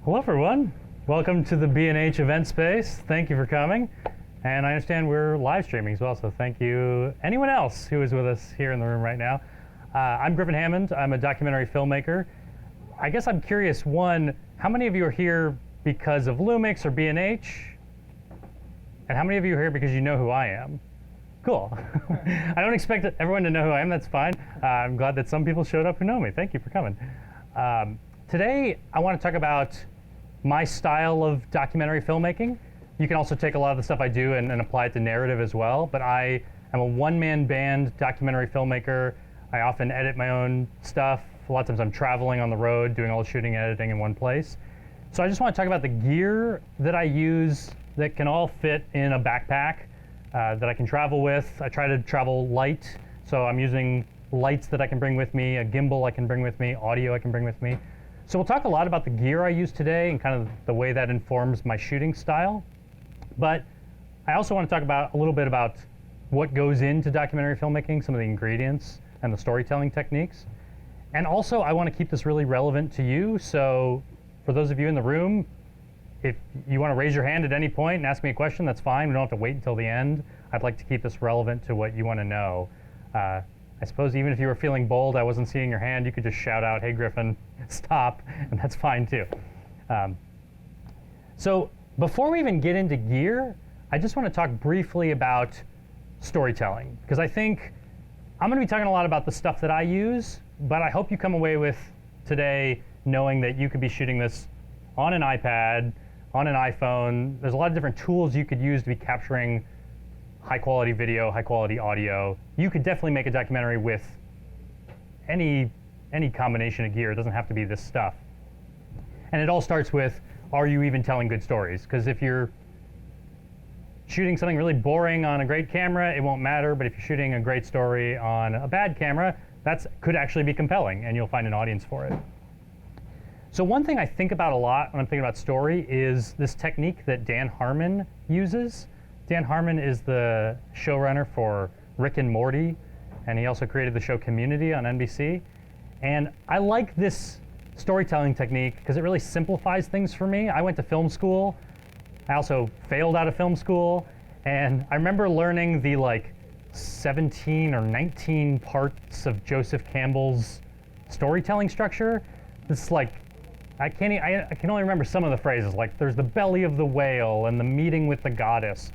Hello everyone. Welcome to the B&H event space. Thank you for coming. And I understand we're live streaming as well, so thank you anyone else who is with us here in the room right now. I'm Griffin Hammond. I'm a documentary filmmaker. I guess I'm curious, one, how many of you are here because of Lumix or B&H? And how many of you are here because you know who I am? Cool. I don't expect everyone to know who I am, that's fine. I'm glad that some people showed up who know me. Thank you for coming. Today, I want to talk about my style of documentary filmmaking. You can also take a lot of the stuff I do and apply it to narrative as well, but I am a one-man band documentary filmmaker. I often edit my own stuff. A lot of times I'm traveling on the road, doing all the shooting and editing in one place. So I just want to talk about the gear that I use that can all fit in a backpack that I can travel with. I try to travel light, so I'm using lights that I can bring with me, a gimbal I can bring with me, audio I can bring with me. So we'll talk a lot about the gear I use today and kind of the way that informs my shooting style. But I also want to talk about a little bit about what goes into documentary filmmaking, some of the ingredients and the storytelling techniques. And also I want to keep this really relevant to you. So for those of you in the room, if you want to raise your hand at any point and ask me a question, that's fine. We don't have to wait until the end. I'd like to keep this relevant to what you want to know. I suppose even if you were feeling bold, I wasn't seeing your hand, you could just shout out, hey Griffin, stop, and that's fine too. So before we even get into gear, I just want to talk briefly about storytelling, because I think I'm going to be talking a lot about the stuff that I use, but I hope you come away with today knowing that you could be shooting this on an iPad, on an iPhone. There's a lot of different tools you could use to be capturing high quality video, high quality audio. You could definitely make a documentary with any combination of gear. It doesn't have to be this stuff. And it all starts with, are you even telling good stories? Because if you're shooting something really boring on a great camera, it won't matter. But if you're shooting a great story on a bad camera, that could actually be compelling and you'll find an audience for it. So one thing I think about a lot when I'm thinking about story is this technique that Dan Harmon uses. Dan Harmon is the showrunner for Rick and Morty, and he also created the show Community on NBC. And I like this storytelling technique because it really simplifies things for me. I went to film school. I also failed out of film school. And I remember learning the 17 or 19 parts of Joseph Campbell's storytelling structure. It's I can only remember some of the phrases, like there's the belly of the whale and the meeting with the goddess.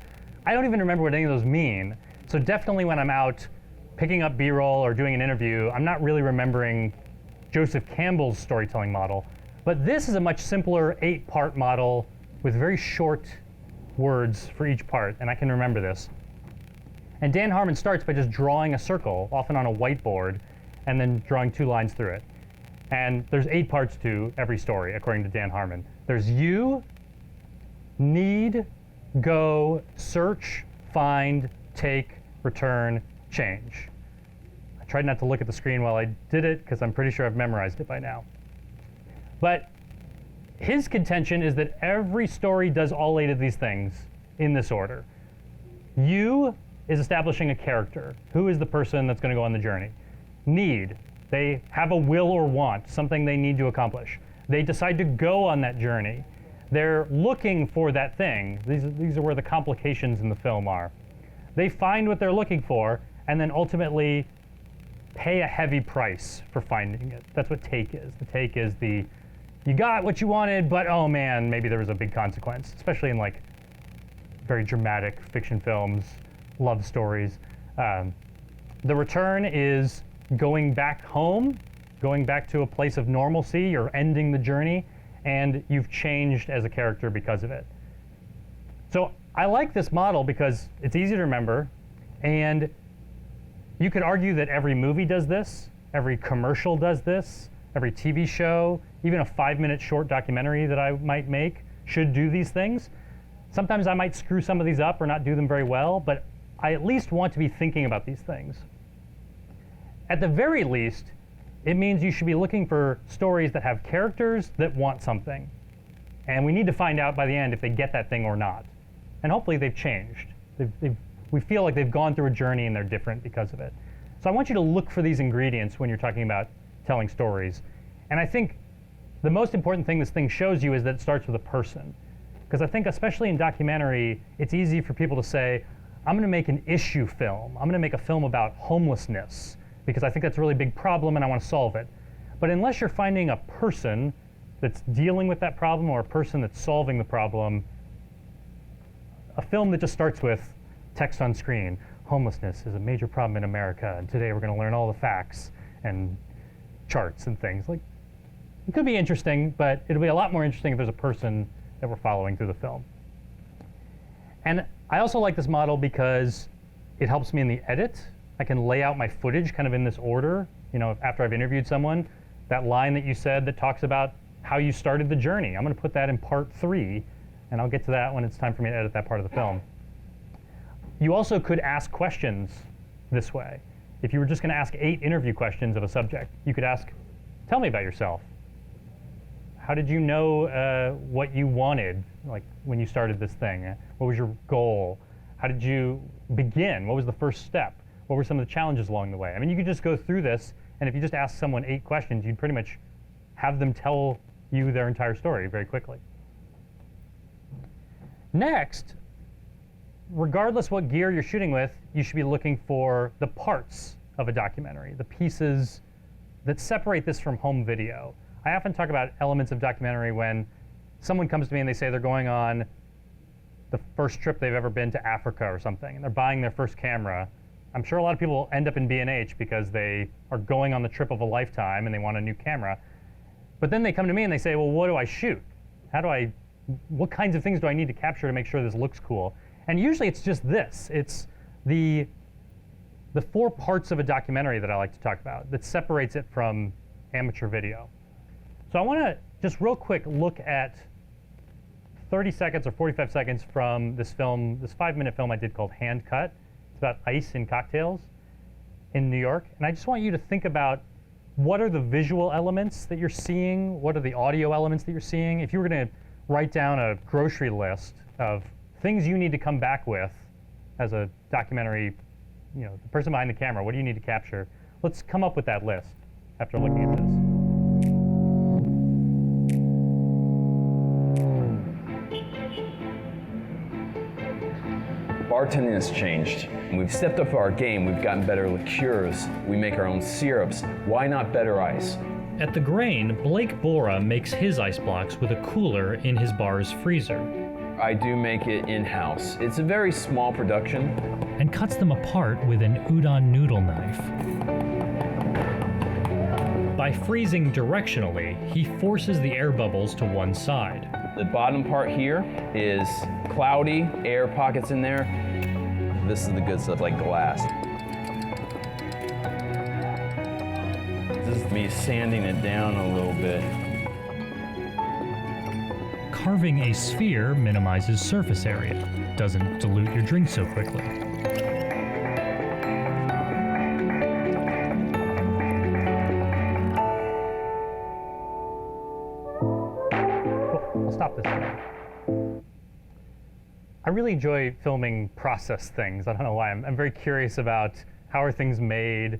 I don't even remember what any of those mean. So definitely when I'm out picking up B-roll or doing an interview, I'm not really remembering Joseph Campbell's storytelling model. But this is a much simpler 8-part model with very short words for each part, and I can remember this. And Dan Harmon starts by just drawing a circle, often on a whiteboard, and then drawing 2 lines through it. And there's 8 parts to every story, according to Dan Harmon. There's you, need, go, search, find, take, return, change. I tried not to look at the screen while I did it because I'm pretty sure I've memorized it by now. But his contention is that every story does all 8 of these things in this order. You is establishing a character. Who is the person that's going to go on the journey? Need. They have a will or want, something they need to accomplish. They decide to go on that journey. They're looking for that thing. These are where the complications in the film are. They find what they're looking for and then ultimately pay a heavy price for finding it. That's what take is. The take is you got what you wanted, but oh man, maybe there was a big consequence, especially in very dramatic fiction films, love stories. The return is going back home, going back to a place of normalcy. You're ending the journey, and you've changed as a character because of it. So I like this model because it's easy to remember, and you could argue that every movie does this, every commercial does this, every TV show, even a 5-minute short documentary that I might make should do these things. Sometimes I might screw some of these up or not do them very well, but I at least want to be thinking about these things. At the very least, it means you should be looking for stories that have characters that want something. And we need to find out by the end if they get that thing or not. And hopefully they've changed. We feel like they've gone through a journey and they're different because of it. So I want you to look for these ingredients when you're talking about telling stories. And I think the most important thing this thing shows you is that it starts with a person. Because I think, especially in documentary, it's easy for people to say, I'm going to make an issue film. I'm going to make a film about homelessness, because I think that's a really big problem and I want to solve it. But unless you're finding a person that's dealing with that problem or a person that's solving the problem, a film that just starts with text on screen, homelessness is a major problem in America, and today we're going to learn all the facts and charts and things. Like, it could be interesting, but it'll be a lot more interesting if there's a person that we're following through the film. And I also like this model because it helps me in the edit. I can lay out my footage kind of in this order. You know, after I've interviewed someone, that line that you said that talks about how you started the journey, I'm going to put that in part 3, and I'll get to that when it's time for me to edit that part of the film. You also could ask questions this way. If you were just going to ask 8 interview questions of a subject, you could ask, tell me about yourself. How did you know what you wanted, like when you started this thing? What was your goal? How did you begin? What was the first step? What were some of the challenges along the way? I mean, you could just go through this, and if you just ask someone 8 questions, you'd pretty much have them tell you their entire story very quickly. Next, regardless what gear you're shooting with, you should be looking for the parts of a documentary, the pieces that separate this from home video. I often talk about elements of documentary when someone comes to me and they say they're going on the first trip they've ever been to Africa or something, and they're buying their first camera. I'm sure a lot of people end up in B&H because they are going on the trip of a lifetime and they want a new camera. But then they come to me and they say, well, what do I shoot? What kinds of things do I need to capture to make sure this looks cool? And usually it's just this. It's the 4 parts of a documentary that I like to talk about that separates it from amateur video. So I want to just real quick look at 30 seconds or 45 seconds from this film, this 5-minute film I did called Hand Cut. It's about ice in cocktails in New York. And I just want you to think about, what are the visual elements that you're seeing? What are the audio elements that you're seeing? If you were going to write down a grocery list of things you need to come back with as a documentary, you know, the person behind the camera, what do you need to capture? Let's come up with that list after looking at this. Bartending has changed. We've stepped up our game. We've gotten better liqueurs. We make our own syrups. Why not better ice? At the Grain, Blake Bora makes his ice blocks with a cooler in his bar's freezer. I do make it in-house. It's a very small production. And cuts them apart with an udon noodle knife. By freezing directionally, he forces the air bubbles to one side. The bottom part here is cloudy, air pockets in there. This is the good stuff, like glass. This is me sanding it down a little bit. Carving a sphere minimizes surface area. Doesn't dilute your drink so quickly. I'll stop this now. I really enjoy filming process things. I don't know why. I'm very curious about how are things made.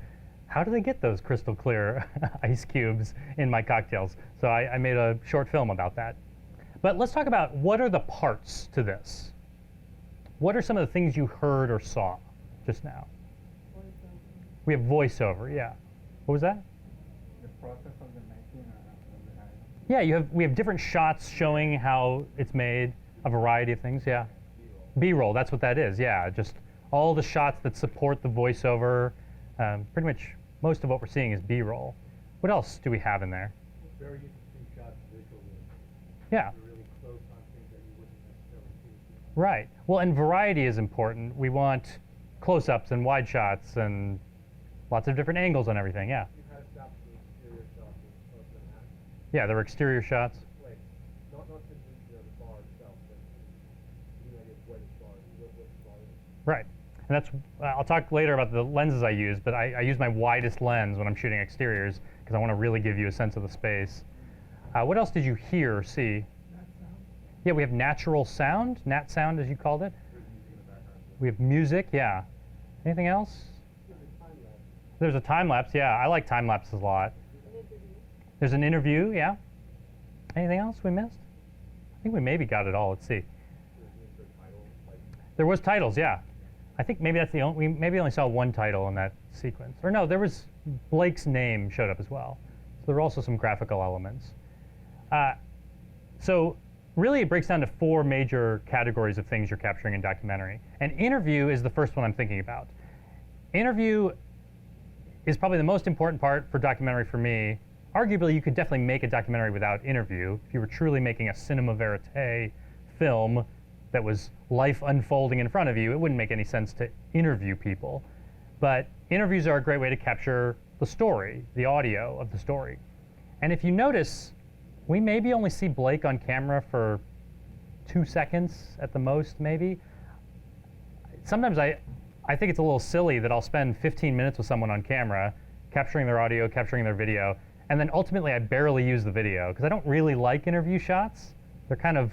How do they get those crystal clear ice cubes in my cocktails? So I made a short film about that. But let's talk about, what are the parts to this? What are some of the things you heard or saw just now? We have voiceover, yeah. What was that? The process of the making of the item. Yeah, we have different shots showing how it's made, a variety of things, yeah. B-roll, that's what that is, yeah. Just all the shots that support the voiceover. Pretty much most of what we're seeing is B-roll. What else do we have in there? It's very interesting shots visually. Yeah. They're really close on things that you wouldn't necessarily see. Right. Well, and variety is important. We want close-ups and wide shots and lots of different angles on everything, yeah. You've had shots with exterior shots of Manhattan. Yeah, there were exterior shots. Like, not simply the bar itself, but where the bar is. Right. And that's, I'll talk later about the lenses I use, but I use my widest lens when I'm shooting exteriors because I want to really give you a sense of the space. What else did you hear or see? Nat sound. Yeah, we have natural sound, nat sound as you called it. We have music, yeah. Anything else? There's a time lapse, yeah. I like time lapses a lot. There's an interview, yeah. Anything else we missed? I think we maybe got it all. Let's see. Is there title, like, There was titles, yeah. I think maybe that's the only, we maybe only saw one title in that sequence. Or no, there was Blake's name showed up as well. So there were also some graphical elements. So really it breaks down to 4 major categories of things you're capturing in documentary. And interview is the first one I'm thinking about. Interview is probably the most important part for documentary for me. Arguably, you could definitely make a documentary without interview. If you were truly making a cinema verite film that was life unfolding in front of you, it wouldn't make any sense to interview people. But interviews are a great way to capture the story, the audio of the story. And if you notice, we maybe only see Blake on camera for 2 seconds at the most, maybe. Sometimes I think it's a little silly that I'll spend 15 minutes with someone on camera, capturing their audio, capturing their video, and then ultimately I barely use the video because I don't really like interview shots. They're kind of,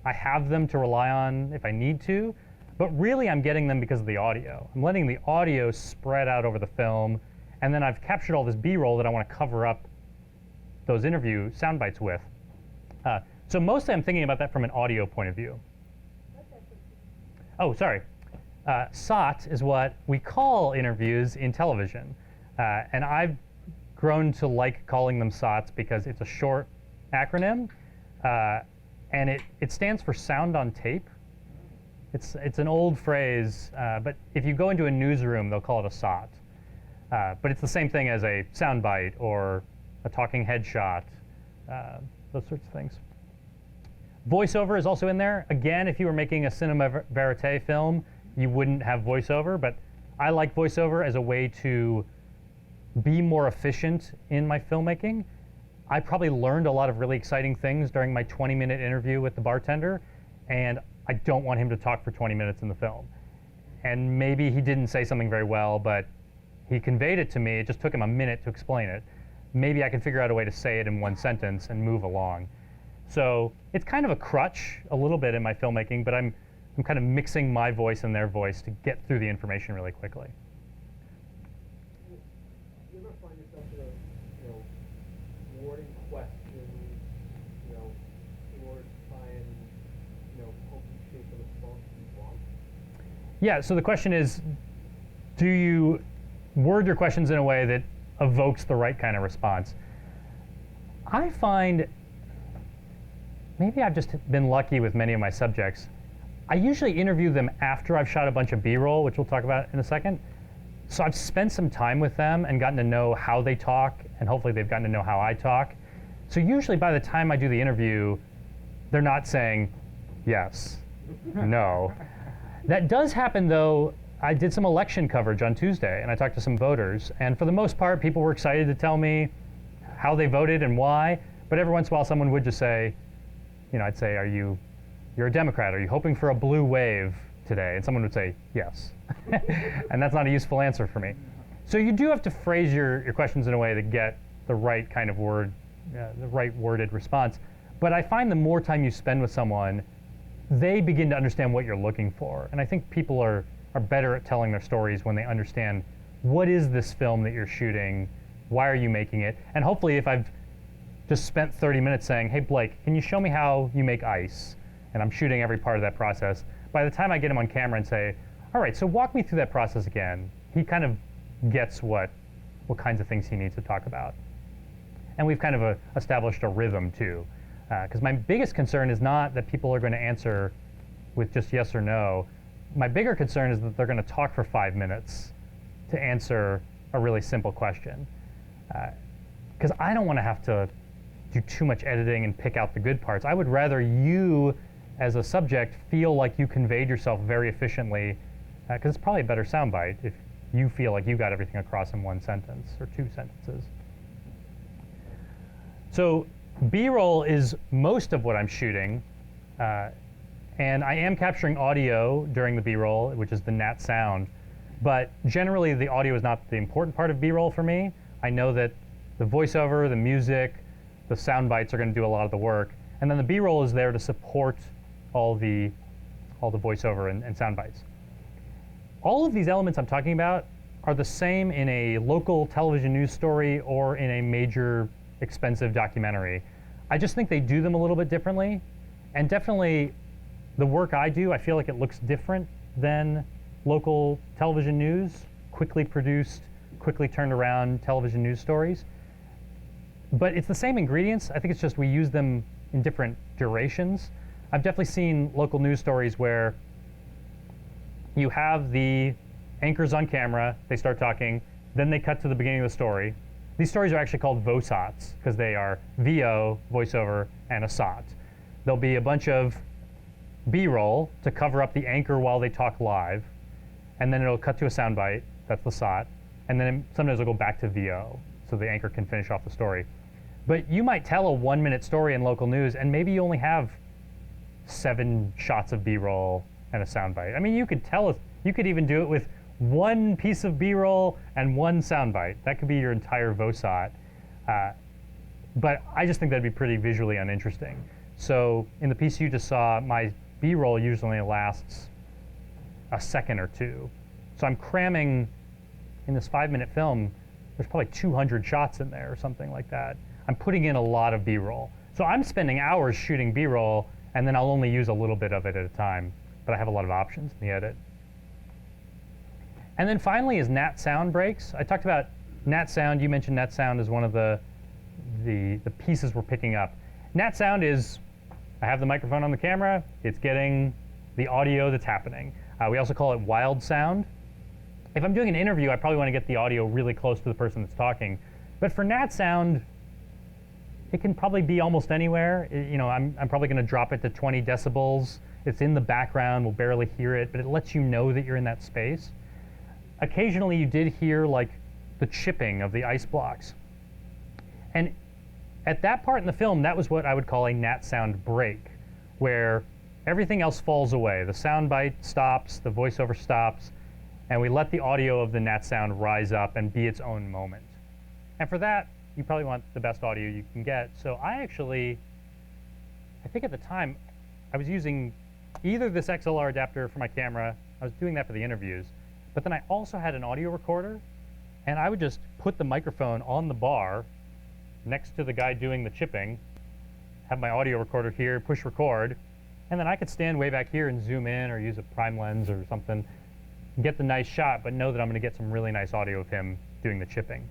I have them to rely on if I need to, but really I'm getting them because of the audio. I'm letting the audio spread out over the film, and then I've captured all this B-roll that I want to cover up those interview sound bites with. So mostly I'm thinking about that from an audio point of view. Oh, sorry. SOT is what we call interviews in television. And I've grown to like calling them SOTs because it's a short acronym. And it stands for sound on tape. It's an old phrase, but if you go into a newsroom, they'll call it a SOT. But it's the same thing as a soundbite or a talking head shot, those sorts of things. Voiceover is also in there. Again, if you were making a cinema verite film, you wouldn't have voiceover, but I like voiceover as a way to be more efficient in my filmmaking. I probably learned a lot of really exciting things during my 20-minute interview with the bartender, and I don't want him to talk for 20 minutes in the film. And maybe he didn't say something very well, but he conveyed it to me. It just took him a minute to explain it. Maybe I can figure out a way to say it in one sentence and move along. So it's kind of a crutch a little bit in my filmmaking, but I'm kind of mixing my voice and their voice to get through the information really quickly. you ever find yourself in a, wording questions, in order to try and, help you shape the response you want? Yeah, so the question is, do you word your questions in a way that evokes the right kind of response? I find, maybe I've just been lucky with many of my subjects. I usually interview them after I've shot a bunch of B-roll, which we'll talk about in a second. So I've spent some time with them and gotten to know how they talk, and hopefully they've gotten to know how I talk. So usually by the time I do the interview, they're not saying yes, no. That does happen though. I did some election coverage on Tuesday, and I talked to some voters, and for the most part, people were excited to tell me how they voted and why, but every once in a while someone would just say, I'd say, you're a Democrat, are you hoping for a blue wave today? And someone would say, yes. And that's not a useful answer for me. So you do have to phrase your questions in a way that get the right kind of word, the right worded response. But I find the more time you spend with someone, they begin to understand what you're looking for. And I think people are better at telling their stories when they understand what is this film that you're shooting, why are you making it, and hopefully if I've just spent 30 minutes saying, hey Blake, can you show me how you make ice, and I'm shooting every part of that process, by the time I get him on camera and say, all right, so walk me through that process again, he kind of gets what kinds of things he needs to talk about. And we've kind of established a rhythm too, because my biggest concern is not that people are going to answer with just yes or no. My bigger concern is that they're going to talk for 5 minutes to answer a really simple question. Because I don't want to have to do too much editing and pick out the good parts. I would rather you, as a subject, feel like you conveyed yourself very efficiently, because it's probably a better soundbite if you feel like you got everything across in one sentence or 2 sentences. So B-roll is most of what I'm shooting. And I am capturing audio during the B-roll, which is the nat sound. But generally, the audio is not the important part of B-roll for me. I know that the voiceover, the music, the sound bites are going to do a lot of the work. And then the B-roll is there to support all the voiceover and sound bites. All of these elements I'm talking about are the same in a local television news story or in a major expensive documentary. I just think they do them a little bit differently. And definitely the work I do, I feel like it looks different than local television news, quickly produced, quickly turned around television news stories. But it's the same ingredients. I think it's just we use them in different durations. I've definitely seen local news stories where you have the anchors on camera, they start talking, then they cut to the beginning of the story. These stories are actually called VOSOTs because they are VO, voiceover, and a SOT. There'll be a bunch of B-roll to cover up the anchor while they talk live, and then it'll cut to a soundbite, that's the SOT, and then sometimes it'll go back to VO so the anchor can finish off the story. But you might tell a 1-minute story in local news and maybe you only have 7 shots of B-roll and a soundbite. I mean, you could even do it with 1 piece of B-roll and 1 soundbite. That could be your entire VOSOT. But I just think that'd be pretty visually uninteresting. So in the piece you just saw, my B-roll usually lasts a second or 2. So I'm cramming, in this 5-minute film, there's probably 200 shots in there or something like that. I'm putting in a lot of B-roll. So I'm spending hours shooting B-roll, and then I'll only use a little bit of it at a time. But I have a lot of options in the edit. And then finally is nat sound breaks. I talked about nat sound. You mentioned nat sound as one of the pieces we're picking up. Nat sound is, I have the microphone on the camera, it's getting the audio that's happening. We also call it wild sound. If I'm doing an interview, I probably want to get the audio really close to the person that's talking. But for nat sound, it can probably be almost anywhere. I'm probably going to drop it to 20 decibels. It's in the background, we'll barely hear it, but it lets you know that you're in that space. Occasionally you did hear like the chipping of the ice blocks. And at that part in the film, that was what I would call a nat sound break, where everything else falls away. The sound bite stops, the voiceover stops, and we let the audio of the nat sound rise up and be its own moment. And for that, you probably want the best audio you can get. So I think at the time, I was using either this XLR adapter for my camera, I was doing that for the interviews, but then I also had an audio recorder, and I would just put the microphone on the bar next to the guy doing the chipping, have my audio recorder here, push record, and then I could stand way back here and zoom in or use a prime lens or something, get the nice shot, but know that I'm going to get some really nice audio of him doing the chipping.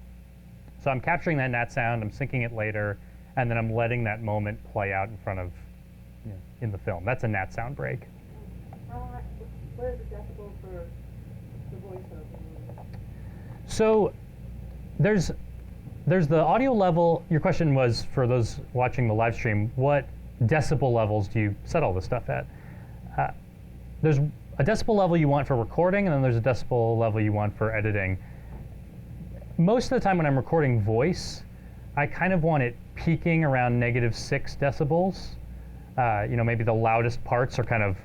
So I'm capturing that nat sound, I'm syncing it later, and then I'm letting that moment play out in front of, in the film. That's a nat sound break. What is the decibel for the voiceover? So there's the audio level. Your question was, for those watching the live stream, what decibel levels do you set all this stuff at? There's a decibel level you want for recording, and then there's a decibel level you want for editing. Most of the time when I'm recording voice, I kind of want it peaking around -6 decibels. Maybe the loudest parts are kind of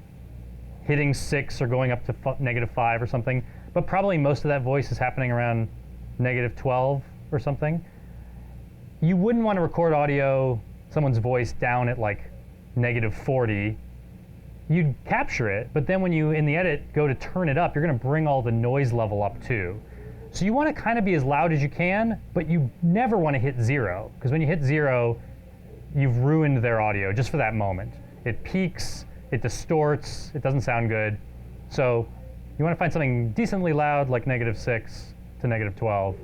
hitting 6 or going up to -5 or something, but probably most of that voice is happening around -12 or something. You wouldn't want to record audio, someone's voice down at like -40. You'd capture it, but then when you, in the edit, go to turn it up, you're going to bring all the noise level up too. So you want to kind of be as loud as you can, but you never want to hit 0, because when you hit 0, you've ruined their audio just for that moment. It peaks, it distorts, it doesn't sound good. So you want to find something decently loud, like -6 to -12.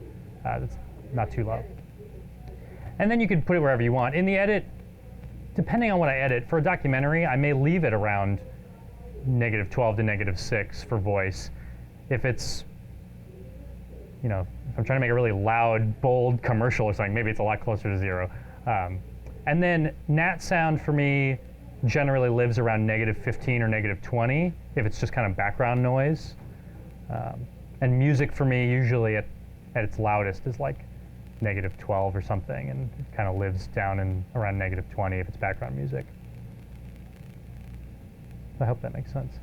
That's not too loud. And then you could put it wherever you want. In the edit, depending on what I edit, for a documentary, I may leave it around -12 to -6 for voice. If it's, if I'm trying to make a really loud, bold commercial or something, maybe it's a lot closer to 0. And then nat sound for me generally lives around -15 or -20 if it's just kind of background noise. And music for me usually at its loudest is like -12 or something, and it kind of lives down in around -20 if it's background music. I hope that makes sense.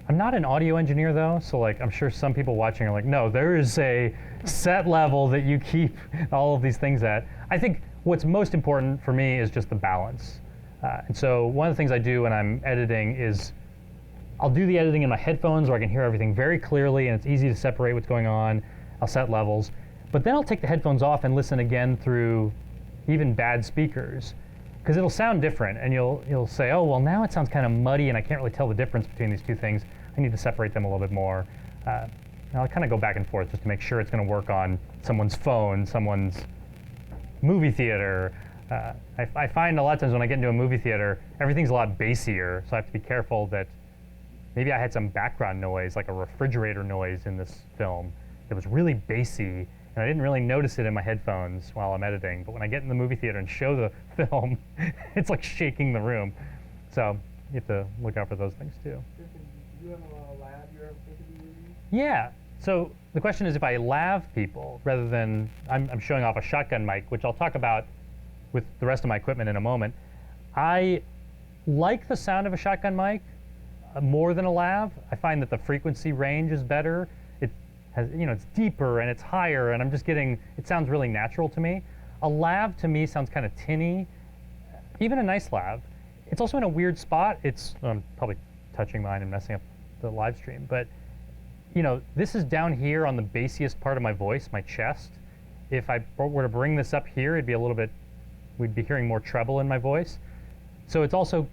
I'm not an audio engineer though, so like I'm sure some people watching are like, no, there is a set level that you keep all of these things at. I think what's most important for me is just the balance. And so one of the things I do when I'm editing is I'll do the editing in my headphones where I can hear everything very clearly and it's easy to separate what's going on. I'll set levels. But then I'll take the headphones off and listen again through even bad speakers. because it'll sound different, and you'll say, oh, well, now it sounds kind of muddy, and I can't really tell the difference between these two things. I need to separate them a little bit more. And I'll kind of go back and forth just to make sure it's going to work on someone's phone, someone's movie theater. I find a lot of times when I get into a movie theater, everything's a lot bassier, so I have to be careful that maybe I had some background noise, like a refrigerator noise in this film that was really bassy, and I didn't really notice it in my headphones while I'm editing. But when I get in the movie theater and show the film, it's like shaking the room. So you have to look out for those things too. Griffin, do you have a lab you're thinking of using? Yeah. So the question is, if I lav people rather than I'm showing off a shotgun mic, which I'll talk about with the rest of my equipment in a moment. I like the sound of a shotgun mic more than a lav. I find that the frequency range is better. It has, it's deeper and it's higher, and I'm just getting, it sounds really natural to me. A lav to me sounds kind of tinny, even a nice lav. It's also in a weird spot. I'm probably touching mine and messing up the live stream, but this is down here on the bassiest part of my voice, my chest. If I were to bring this up here, it'd be a little bit, we'd be hearing more treble in my voice. So it's also,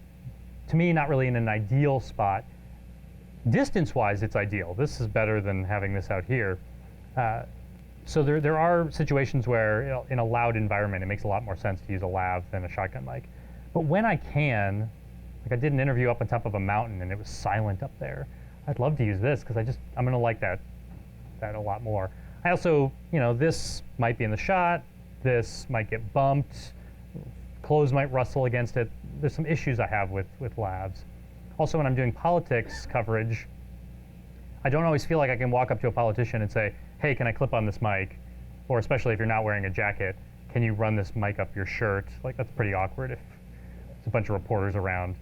to me, not really in an ideal spot. Distance-wise, it's ideal. This is better than having this out here. So there are situations where, in a loud environment, it makes a lot more sense to use a lav than a shotgun mic. But when I can, like I did an interview up on top of a mountain and it was silent up there, I'd love to use this because I'm gonna like that a lot more. I also, this might be in the shot, this might get bumped, clothes might rustle against it. There's some issues I have with lavs. Also, when I'm doing politics coverage, I don't always feel like I can walk up to a politician and say, hey, can I clip on this mic? Or especially if you're not wearing a jacket, can you run this mic up your shirt? Like, that's pretty awkward if there's a bunch of reporters around.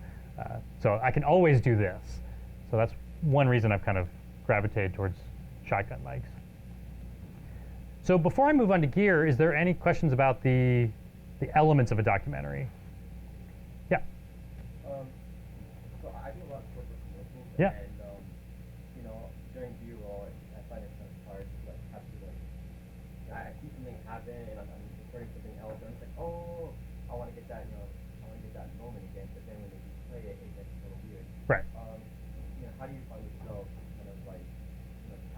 So I can always do this. So that's one reason I've kind of gravitated towards shotgun mics. So before I move on to gear, is there any questions about the elements of a documentary? Yeah. So I do a lot of corporate commercials, Yeah. and during B-roll, I find it kind of hard to capture I see something happen, and I'm recording something else, and it's like, oh, I want to get that, I want to get that moment again. But then when they play it, it gets a little weird. Right. How do you find yourself kind of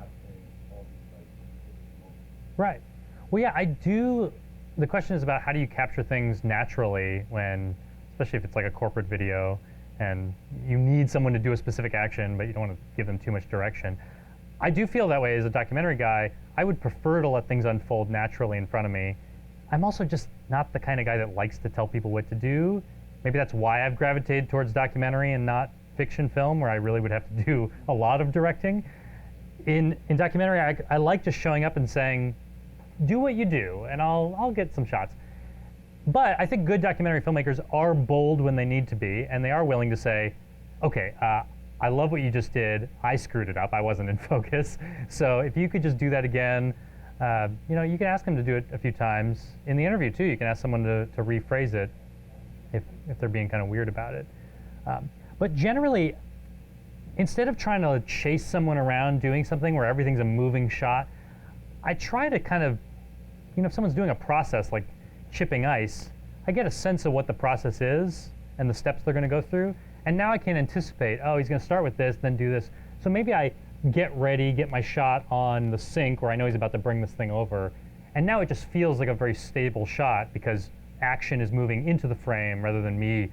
capturing all these moments? Right. Well, yeah, I do. The question is about how do you capture things naturally when, especially if it's like a corporate video and you need someone to do a specific action, but you don't want to give them too much direction. I do feel that way as a documentary guy. I would prefer to let things unfold naturally in front of me. I'm also just not the kind of guy that likes to tell people what to do. Maybe that's why I've gravitated towards documentary and not fiction film, where I really would have to do a lot of directing. In documentary, I like just showing up and saying, do what you do, and I'll get some shots. But I think good documentary filmmakers are bold when they need to be, and they are willing to say, okay, I love what you just did. I screwed it up. I wasn't in focus. So if you could just do that again, you can ask them to do it a few times. In the interview too, you can ask someone to rephrase it if they're being kind of weird about it. But generally, instead of trying to chase someone around doing something where everything's a moving shot, I try to kind of, if someone's doing a process like chipping ice, I get a sense of what the process is and the steps they're going to go through. And now I can anticipate, oh, he's going to start with this, then do this. So maybe I get ready, get my shot on the sink where I know he's about to bring this thing over. And now it just feels like a very stable shot because action is moving into the frame rather than me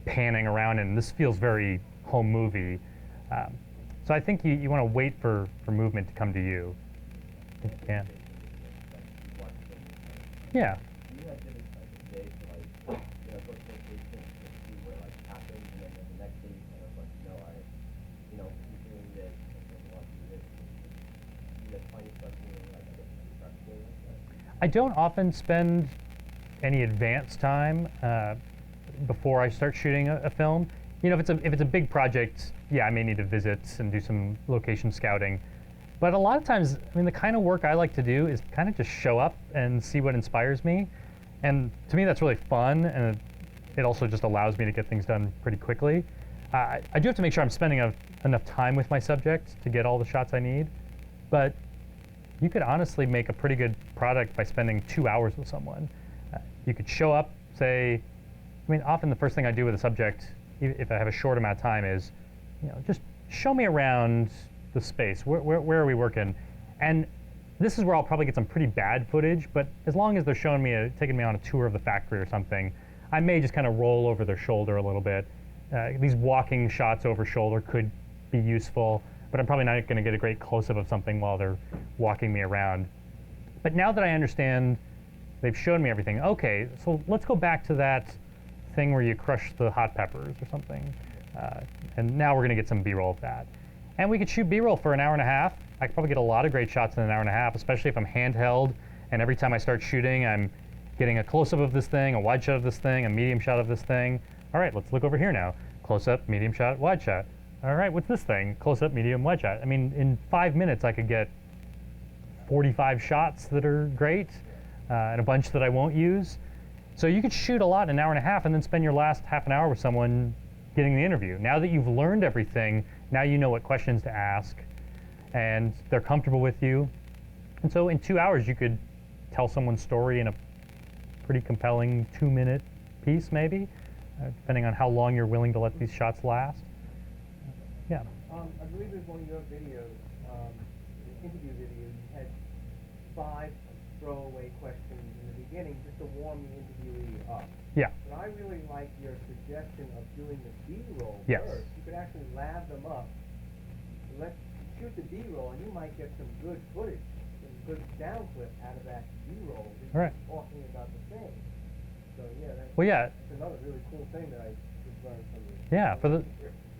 panning around, and this feels very home movie. So I think you want to wait for movement to come to you. If you can. Yeah. Do you give it a day to go to location to see where happens, and then the next day you kind of you're doing this, and then you want to do this. Do you find yourself doing practical like that? I don't often spend any advance time before I start shooting a film. If it's a big project, yeah, I may need to visit and do some location scouting. But a lot of times, the kind of work I like to do is kind of just show up and see what inspires me. And to me, that's really fun, and it also just allows me to get things done pretty quickly. I do have to make sure I'm spending enough time with my subject to get all the shots I need. But you could honestly make a pretty good product by spending 2 hours with someone. You could show up, say, I mean, often the first thing I do with a subject, if I have a short amount of time, is, just show me around the space. Where are we working? And this is where I'll probably get some pretty bad footage, but as long as they're showing me, taking me on a tour of the factory or something, I may just kind of roll over their shoulder a little bit. These walking shots over shoulder could be useful, but I'm probably not going to get a great close-up of something while they're walking me around. But now that I understand, they've shown me everything. Okay, so let's go back to that thing where you crush the hot peppers or something. And now we're going to get some B-roll of that. And we could shoot B-roll for an hour and a half. I could probably get a lot of great shots in an hour and a half, especially if I'm handheld, and every time I start shooting, I'm getting a close-up of this thing, a wide shot of this thing, a medium shot of this thing. All right, let's look over here now. Close-up, medium shot, wide shot. All right, what's this thing? Close-up, medium, wide shot. I mean, in 5 minutes, I could get 45 shots that are great, and a bunch that I won't use. So you could shoot a lot in an hour and a half and then spend your last half an hour with someone getting the interview. Now that you've learned everything, now you know what questions to ask, and they're comfortable with you. And so in 2 hours, you could tell someone's story in a pretty compelling 2-minute piece, maybe, depending on how long you're willing to let these shots last. Yeah. I believe it was one of your videos, an interview video, you had 5 throwaway questions in the beginning just to warm the interviewee up. Yeah. But I really like your suggestion of doing the B-roll Yes. first. You could actually lab them up, shoot the B-roll, and you might get some good footage, some good sound clip out of that B-roll, just All right. talking about the thing. So yeah, that's, Well, yeah. that's another really cool thing that I just learned from you. Yeah,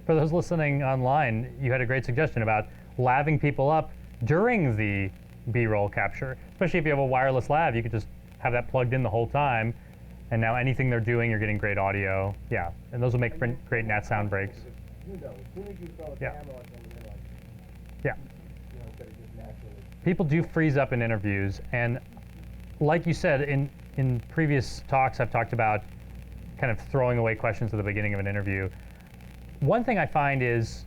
for those listening online, you had a great suggestion about laving people up during the B-roll capture. Especially if you have a wireless lav, you could just have that plugged in the whole time, and now anything they're doing, you're getting great audio. Yeah, and those will make great nat sound breaks. You know, as soon as you throw a Yeah. camera on something, they're like, Yeah. instead of just naturally. People do freeze up in interviews, and like you said, in previous talks, I've talked about kind of throwing away questions at the beginning of an interview. One thing I find is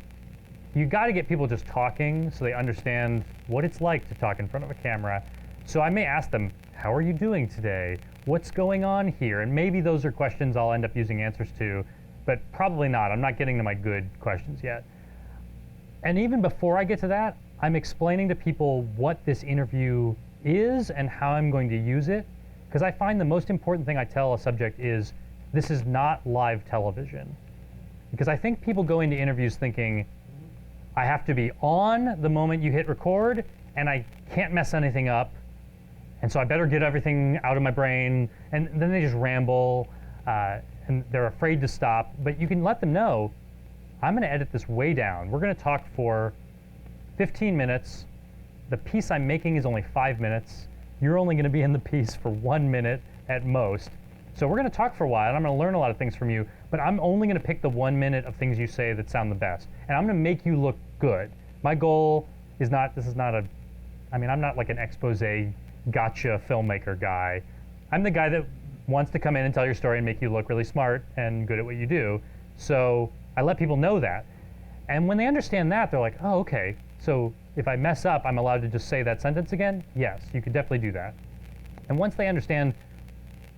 you got to get people just talking so they understand what it's like to talk in front of a camera. So I may ask them, how are you doing today? What's going on here? And maybe those are questions I'll end up using answers to, but probably not. I'm not getting to my good questions yet. And even before I get to that, I'm explaining to people what this interview is and how I'm going to use it. Because I find the most important thing I tell a subject is, this is not live television. Because I think people go into interviews thinking, I have to be on the moment you hit record, and I can't mess anything up, and so I better get everything out of my brain, and then they just ramble, and they're afraid to stop. But you can let them know, I'm going to edit this way down. We're going to talk for 15 minutes. The piece I'm making is only 5 minutes. You're only going to be in the piece for 1 minute at most. So we're going to talk for a while, and I'm going to learn a lot of things from you, but I'm only going to pick the 1 minute of things you say that sound the best. And I'm going to make you look good. My goal is not, I'm not like an expose gotcha filmmaker guy. I'm the guy that wants to come in and tell your story and make you look really smart and good at what you do. So I let people know that. And when they understand that, they're like, oh, okay. So if I mess up, I'm allowed to just say that sentence again? Yes, you could definitely do that. And once they understand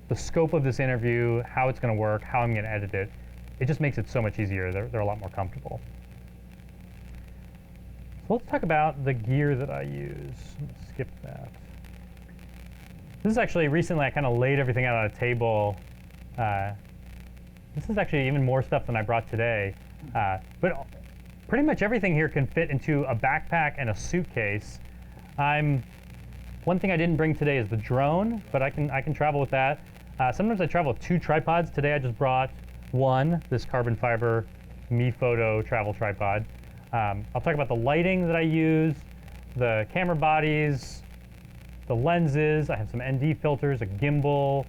the scope of this interview, how it's going to work, how I'm going to edit it, it just makes it so much easier. They're a lot more comfortable. So let's talk about the gear that I use. Let's skip that. This is actually, recently I kind of laid everything out on a table. This is actually even more stuff than I brought today. But pretty much everything here can fit into a backpack and a suitcase. One thing I didn't bring today is the drone, but I can travel with that. Sometimes I travel with 2 tripods. Today I just brought one, this carbon fiber Me Photo travel tripod. I'll talk about the lighting that I use, the camera bodies, the lenses. I have some ND filters, a gimbal.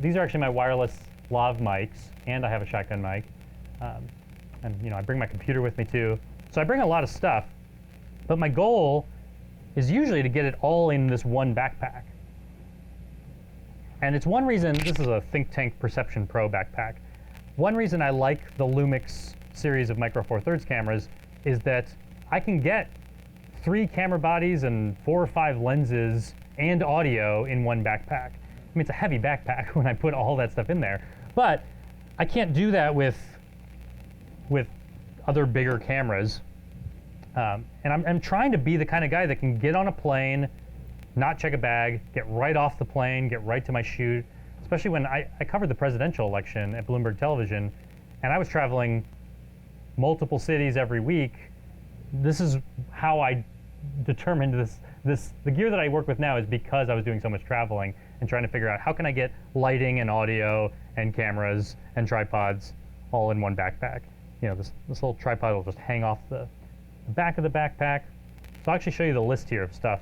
These are actually my wireless lav mics, and I have a shotgun mic. And I bring my computer with me too. So I bring a lot of stuff, but my goal is usually to get it all in this one backpack. And it's one reason, this is a Think Tank Perception Pro backpack. One reason I like the Lumix series of Micro Four Thirds cameras is that I can get 3 camera bodies and 4 or 5 lenses and audio in one backpack. I mean, it's a heavy backpack when I put all that stuff in there, But I can't do that with other bigger cameras. And I'm trying to be the kind of guy that can get on a plane, not check a bag, get right off the plane, get right to my shoot. Especially when I covered the presidential election at Bloomberg Television, and I was traveling multiple cities every week. This is how I determined the gear that I work with now is because I was doing so much traveling and trying to figure out how can I get lighting and audio and cameras and tripods all in one backpack. You know, this little tripod will just hang off the back of the backpack. So I'll actually show you the list here of stuff.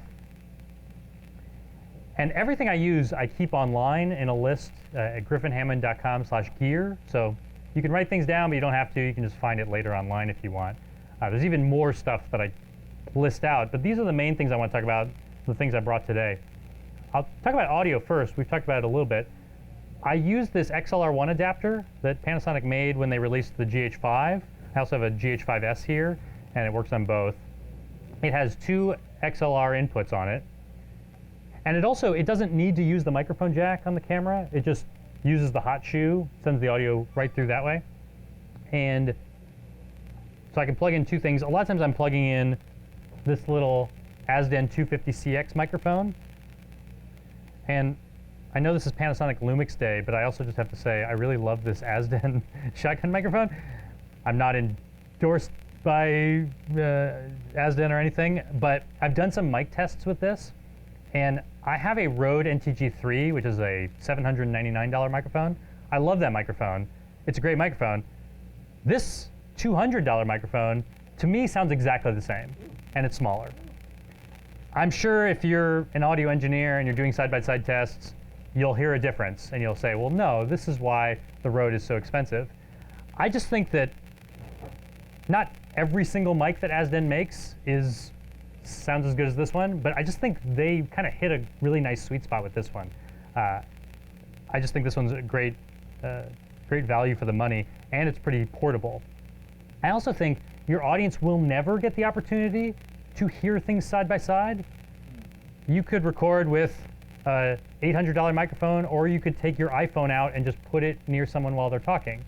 And everything I use, I keep online in a list at griffinhammond.com/gear. So you can write things down, but you don't have to. You can just find it later online if you want. There's even more stuff that I list out, but these are the main things I want to talk about, the things I brought today. I'll talk about audio first. We've talked about it a little bit. I use this XLR1 adapter that Panasonic made when they released the GH5. I also have a GH5S here, and it works on both. It has 2 XLR inputs on it. And it doesn't need to use the microphone jack on the camera. It just uses the hot shoe, sends the audio right through that way. And so I can plug in 2 things. A lot of times I'm plugging in this little Azden 250CX microphone. And I know this is Panasonic Lumix Day, but I also just have to say I really love this Azden shotgun microphone. I'm not endorsed by Azden or anything, but I've done some mic tests with this. And I have a Rode NTG3, which is a $799 microphone. I love that microphone. It's a great microphone. This $200 microphone, to me, sounds exactly the same, and it's smaller. I'm sure if you're an audio engineer and you're doing side-by-side tests, you'll hear a difference, and you'll say, well, no, this is why the Rode is so expensive. I just think that not every single mic that Azden makes sounds as good as this one, but I just think they kind of hit a really nice sweet spot with this one. I just think this one's a great value for the money, and it's pretty portable. I also think your audience will never get the opportunity to hear things side by side. You could record with a $800 microphone, or you could take your iPhone out and just put it near someone while they're talking.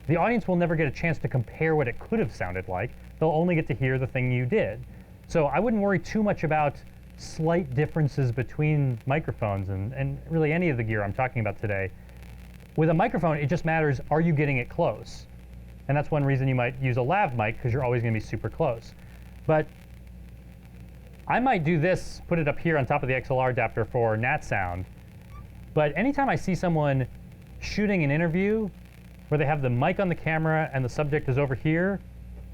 The audience will never get a chance to compare what it could have sounded like. They'll only get to hear the thing you did. So I wouldn't worry too much about slight differences between microphones and really any of the gear I'm talking about today. With a microphone, it just matters, are you getting it close? And that's one reason you might use a lav mic, because you're always going to be super close. But I might do this, put it up here on top of the XLR adapter for nat sound. But anytime I see someone shooting an interview where they have the mic on the camera and the subject is over here,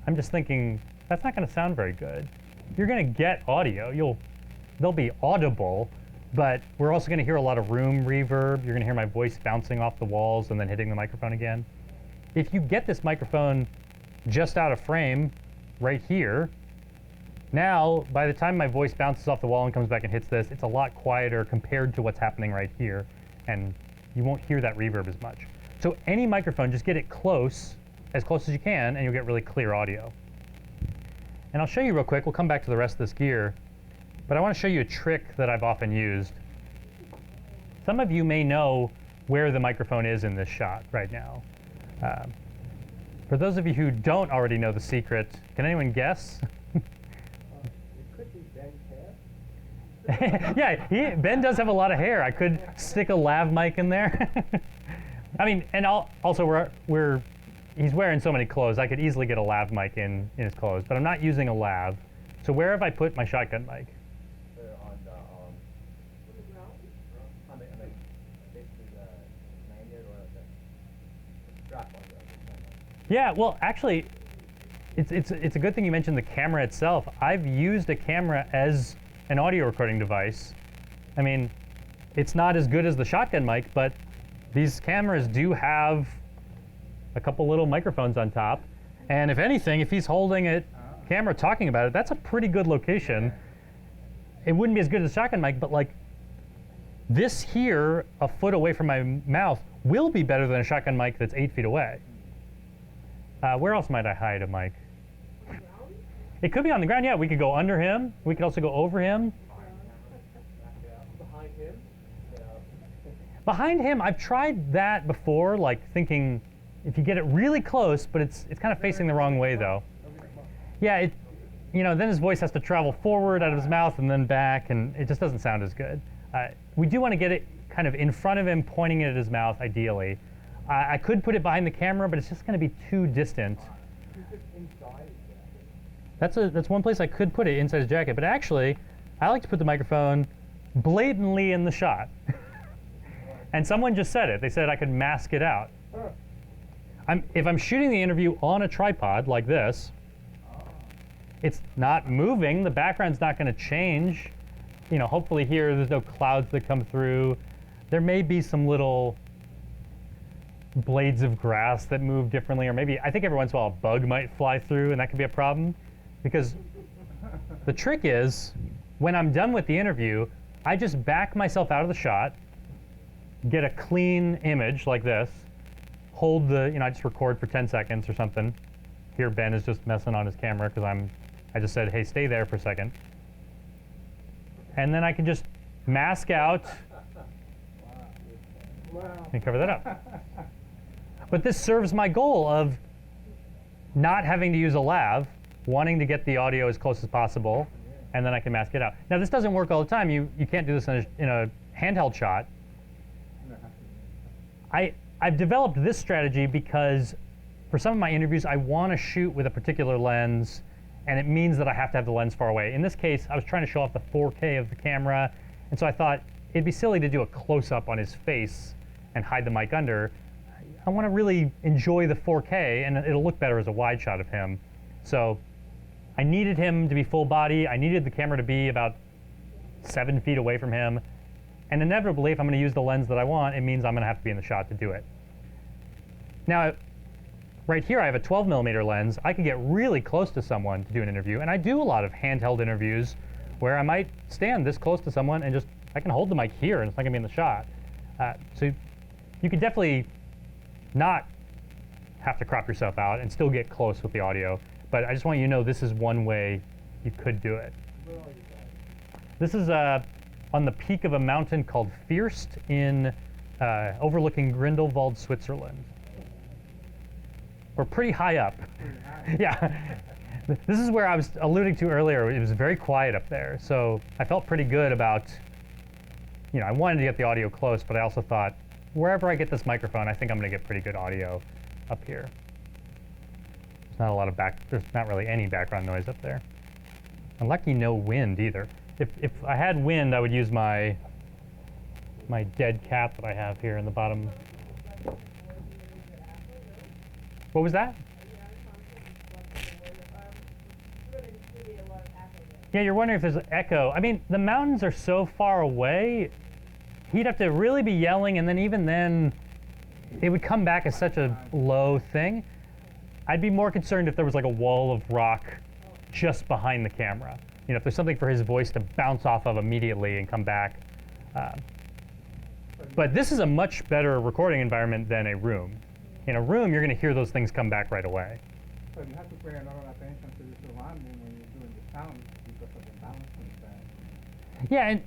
I'm just thinking, that's not going to sound very good. You're going to get audio. They'll be audible, but we're also going to hear a lot of room reverb. You're going to hear my voice bouncing off the walls and then hitting the microphone again. If you get this microphone just out of frame right here, now by the time my voice bounces off the wall and comes back and hits this, it's a lot quieter compared to what's happening right here, and you won't hear that reverb as much. So any microphone, just get it close as you can, and you'll get really clear audio. And I'll show you real quick. We'll come back to the rest of this gear. But I want to show you a trick that I've often used. Some of you may know where the microphone is in this shot right now. For those of you who don't already know the secret, can anyone guess? It could be Ben's hair. Yeah, Ben does have a lot of hair. I could stick a lav mic in there. I mean, and also he's wearing so many clothes, I could easily get a lav mic in his clothes, but I'm not using a lav. So where have I put my shotgun mic? On the basically the lanyard or the strap on the Yeah, well, actually, it's a good thing you mentioned the camera itself. I've used a camera as an audio recording device. I mean, it's not as good as the shotgun mic, but these cameras do have a couple little microphones on top. And if anything, if he's holding a camera talking about it, that's a pretty good location. It wouldn't be as good as a shotgun mic, but like this here, a foot away from my mouth, will be better than a shotgun mic that's 8 feet away. Where else might I hide a mic? It could be on the ground, yeah. We could go under him. We could also go over him. Behind him. Behind him, I've tried that before, like thinking if you get it really close, but it's kind of facing the wrong way though. Yeah, then his voice has to travel forward out of his mouth and then back, and it just doesn't sound as good. We do want to get it kind of in front of him, pointing it at his mouth, ideally. I could put it behind the camera, but it's just going to be too distant. That's one place I could put it, inside his jacket, but actually, I like to put the microphone blatantly in the shot. And someone just said it. They said I could mask it out. If I'm shooting the interview on a tripod like this, it's not moving. The background's not going to change. Hopefully here there's no clouds that come through. There may be some little blades of grass that move differently, or maybe I think every once in a while a bug might fly through, and that could be a problem. Because the trick is, when I'm done with the interview, I just back myself out of the shot, get a clean image like this, hold I just record for 10 seconds or something. Here Ben is just messing on his camera because I just said, hey, stay there for a second. And then I can just mask out and cover that up. But this serves my goal of not having to use a lav, wanting to get the audio as close as possible, and then I can mask it out. Now this doesn't work all the time. You can't do this in a handheld shot. I've developed this strategy because for some of my interviews I want to shoot with a particular lens, and it means that I have to have the lens far away. In this case, I was trying to show off the 4K of the camera, and so I thought it'd be silly to do a close-up on his face and hide the mic under. I want to really enjoy the 4K, and it'll look better as a wide shot of him. So I needed him to be full body. I needed the camera to be about 7 feet away from him. And inevitably, if I'm going to use the lens that I want, it means I'm going to have to be in the shot to do it. Now, right here, I have a 12mm lens. I can get really close to someone to do an interview, and I do a lot of handheld interviews where I might stand this close to someone and I can hold the mic here and it's not going to be in the shot. So you could definitely not have to crop yourself out and still get close with the audio. But I just want you to know this is one way you could do it. This is on the peak of a mountain called Fürst in overlooking Grindelwald, Switzerland. We're pretty high up. Yeah. This is where I was alluding to earlier. It was very quiet up there. So I felt pretty good about, I wanted to get the audio close, but I also thought, wherever I get this microphone, I think I'm going to get pretty good audio up here. There's not really any background noise up there. And lucky no wind either. If I had wind, I would use my dead cat that I have here in the bottom. What was that? Yeah, you're wondering if there's an echo. I mean, the mountains are so far away, he'd have to really be yelling, and then even then, it would come back as such a low thing. I'd be more concerned if there was like a wall of rock just behind the camera. If there's something for his voice to bounce off of immediately and come back. But this is a much better recording environment than a room. In a room, you're going to hear those things come back right away. So you have to pay a lot of attention to the surrounding when you're doing the sound because of the balance and that. Yeah, and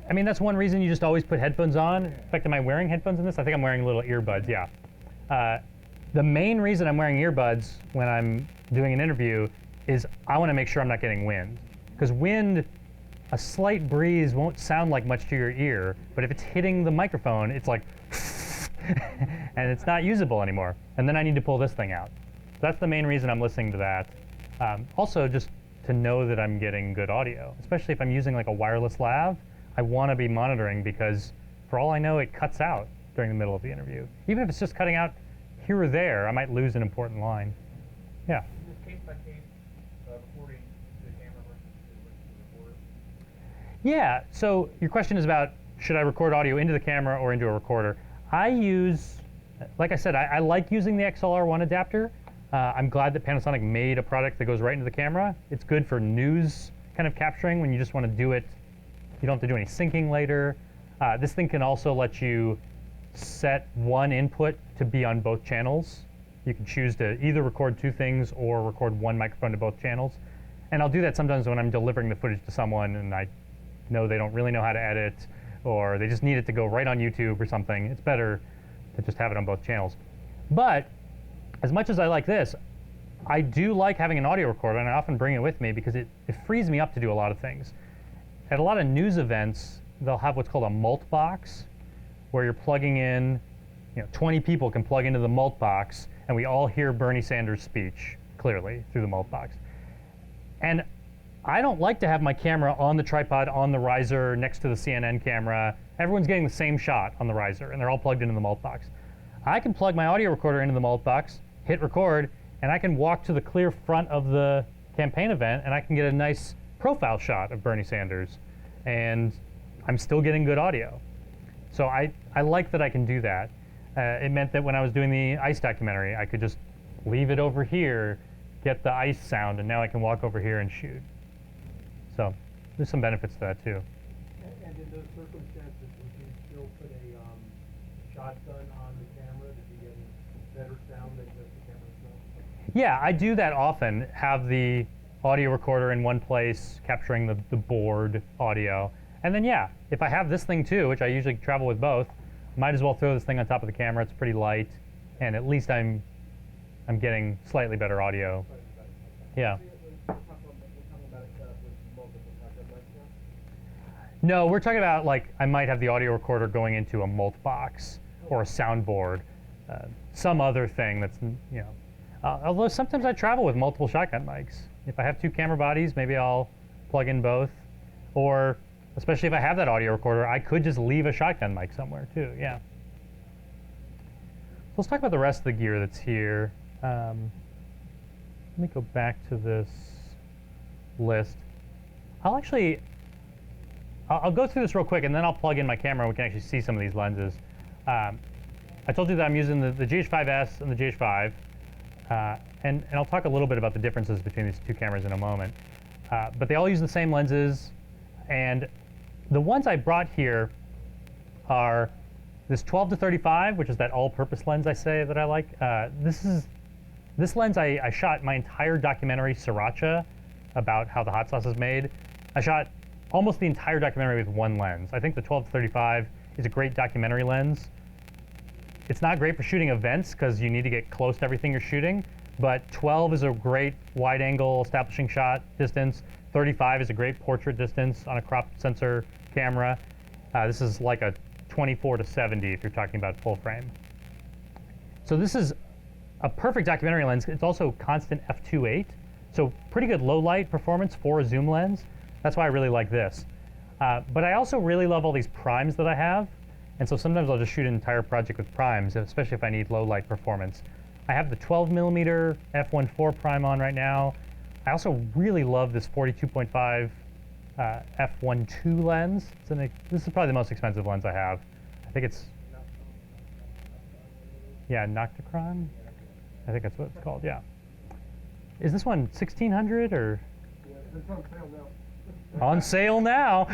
I mean, that's one reason you just always put headphones on. In fact, am I wearing headphones in this? I think I'm wearing little earbuds, yeah. The main reason I'm wearing earbuds when I'm doing an interview is I want to make sure I'm not getting wind. Because wind, a slight breeze won't sound like much to your ear, but if it's hitting the microphone, it's like, and it's not usable anymore. And then I need to pull this thing out. So that's the main reason I'm listening to that. Also, just to know that I'm getting good audio, especially if I'm using like a wireless lav. I want to be monitoring because for all I know, it cuts out during the middle of the interview. Even if it's just cutting out here or there, I might lose an important line. Yeah. Is this case by case recording to the camera versus the recorder? Yeah, so your question is about should I record audio into the camera or into a recorder? I use, like I said, I like using the XLR1 adapter. I'm glad that Panasonic made a product that goes right into the camera. It's good for news kind of capturing when you just want to do it. You don't have to do any syncing later. This thing can also let you set one input to be on both channels. You can choose to either record two things or record one microphone to both channels. And I'll do that sometimes when I'm delivering the footage to someone and I know they don't really know how to edit, or they just need it to go right on YouTube or something, it's better to just have it on both channels. But as much as I like this, I do like having an audio recorder, and I often bring it with me because it frees me up to do a lot of things. At a lot of news events, they'll have what's called a mult box, where you're plugging in, 20 people can plug into the mult box, and we all hear Bernie Sanders' speech clearly through the mult box. And I don't like to have my camera on the tripod, on the riser, next to the CNN camera. Everyone's getting the same shot on the riser, and they're all plugged into the mult box. I can plug my audio recorder into the mult box, hit record, and I can walk to the clear front of the campaign event, and I can get a nice profile shot of Bernie Sanders, and I'm still getting good audio. So I like that I can do that. It meant that when I was doing the ice documentary, I could just leave it over here, get the ice sound, and now I can walk over here and shoot. So there's some benefits to that too. And in those circumstances, would you still put a shotgun on the camera to be getting better sound than just the camera itself? Yeah, I do that often, have the audio recorder in one place, capturing the board audio. And then yeah, if I have this thing too, which I usually travel with both, might as well throw this thing on top of the camera. It's pretty light, and at least I'm getting slightly better audio. Yeah. No, we're talking about like I might have the audio recorder going into a mult box or a soundboard, some other thing that's although sometimes I travel with multiple shotgun mics. If I have two camera bodies, maybe I'll plug in both, or especially if I have that audio recorder, I could just leave a shotgun mic somewhere too. Yeah. So let's talk about the rest of the gear that's here. Let me go back to this list. I'll go through this real quick, and then I'll plug in my camera and we can actually see some of these lenses. I told you that I'm using the GH5S and the GH5, and I'll talk a little bit about the differences between these two cameras in a moment. But they all use the same lenses, and the ones I brought here are this 12-35, which is that all-purpose lens I say that I like. This lens I shot my entire documentary, Sriracha, about how the hot sauce is made. I shot almost the entire documentary with one lens. I think the 12-35 is a great documentary lens. It's not great for shooting events because you need to get close to everything you're shooting, but 12 is a great wide-angle establishing shot distance. 35 is a great portrait distance on a crop sensor camera. This is like a 24-70 if you're talking about full frame. So this is a perfect documentary lens. It's also constant f2.8, so pretty good low light performance for a zoom lens. That's why I really like this. But I also really love all these primes that I have, and so sometimes I'll just shoot an entire project with primes, especially if I need low light performance. I have the 12mm f1.4 prime on right now. I also really love this 42.5 f1.2 lens. This is probably the most expensive lens I have. I think it's, yeah, Nocticron? I think that's what it's called, yeah. Is this one 1600 or? Yeah, it's on sale now. On sale now.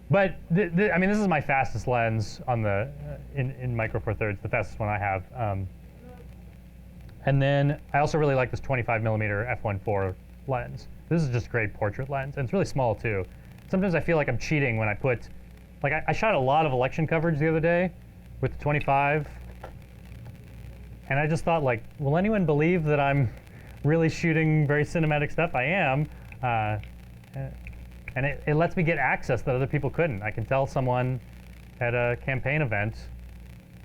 But I mean, this is my fastest lens on the in Micro Four Thirds, the fastest one I have. And then I also really like this 25mm f1.4 lens. This is just a great portrait lens, and it's really small too. Sometimes I feel like I'm cheating when I put, like I shot a lot of election coverage the other day with the 25, and I just thought, like, will anyone believe that I'm really shooting very cinematic stuff? I am. And it lets me get access that other people couldn't. I can tell someone at a campaign event,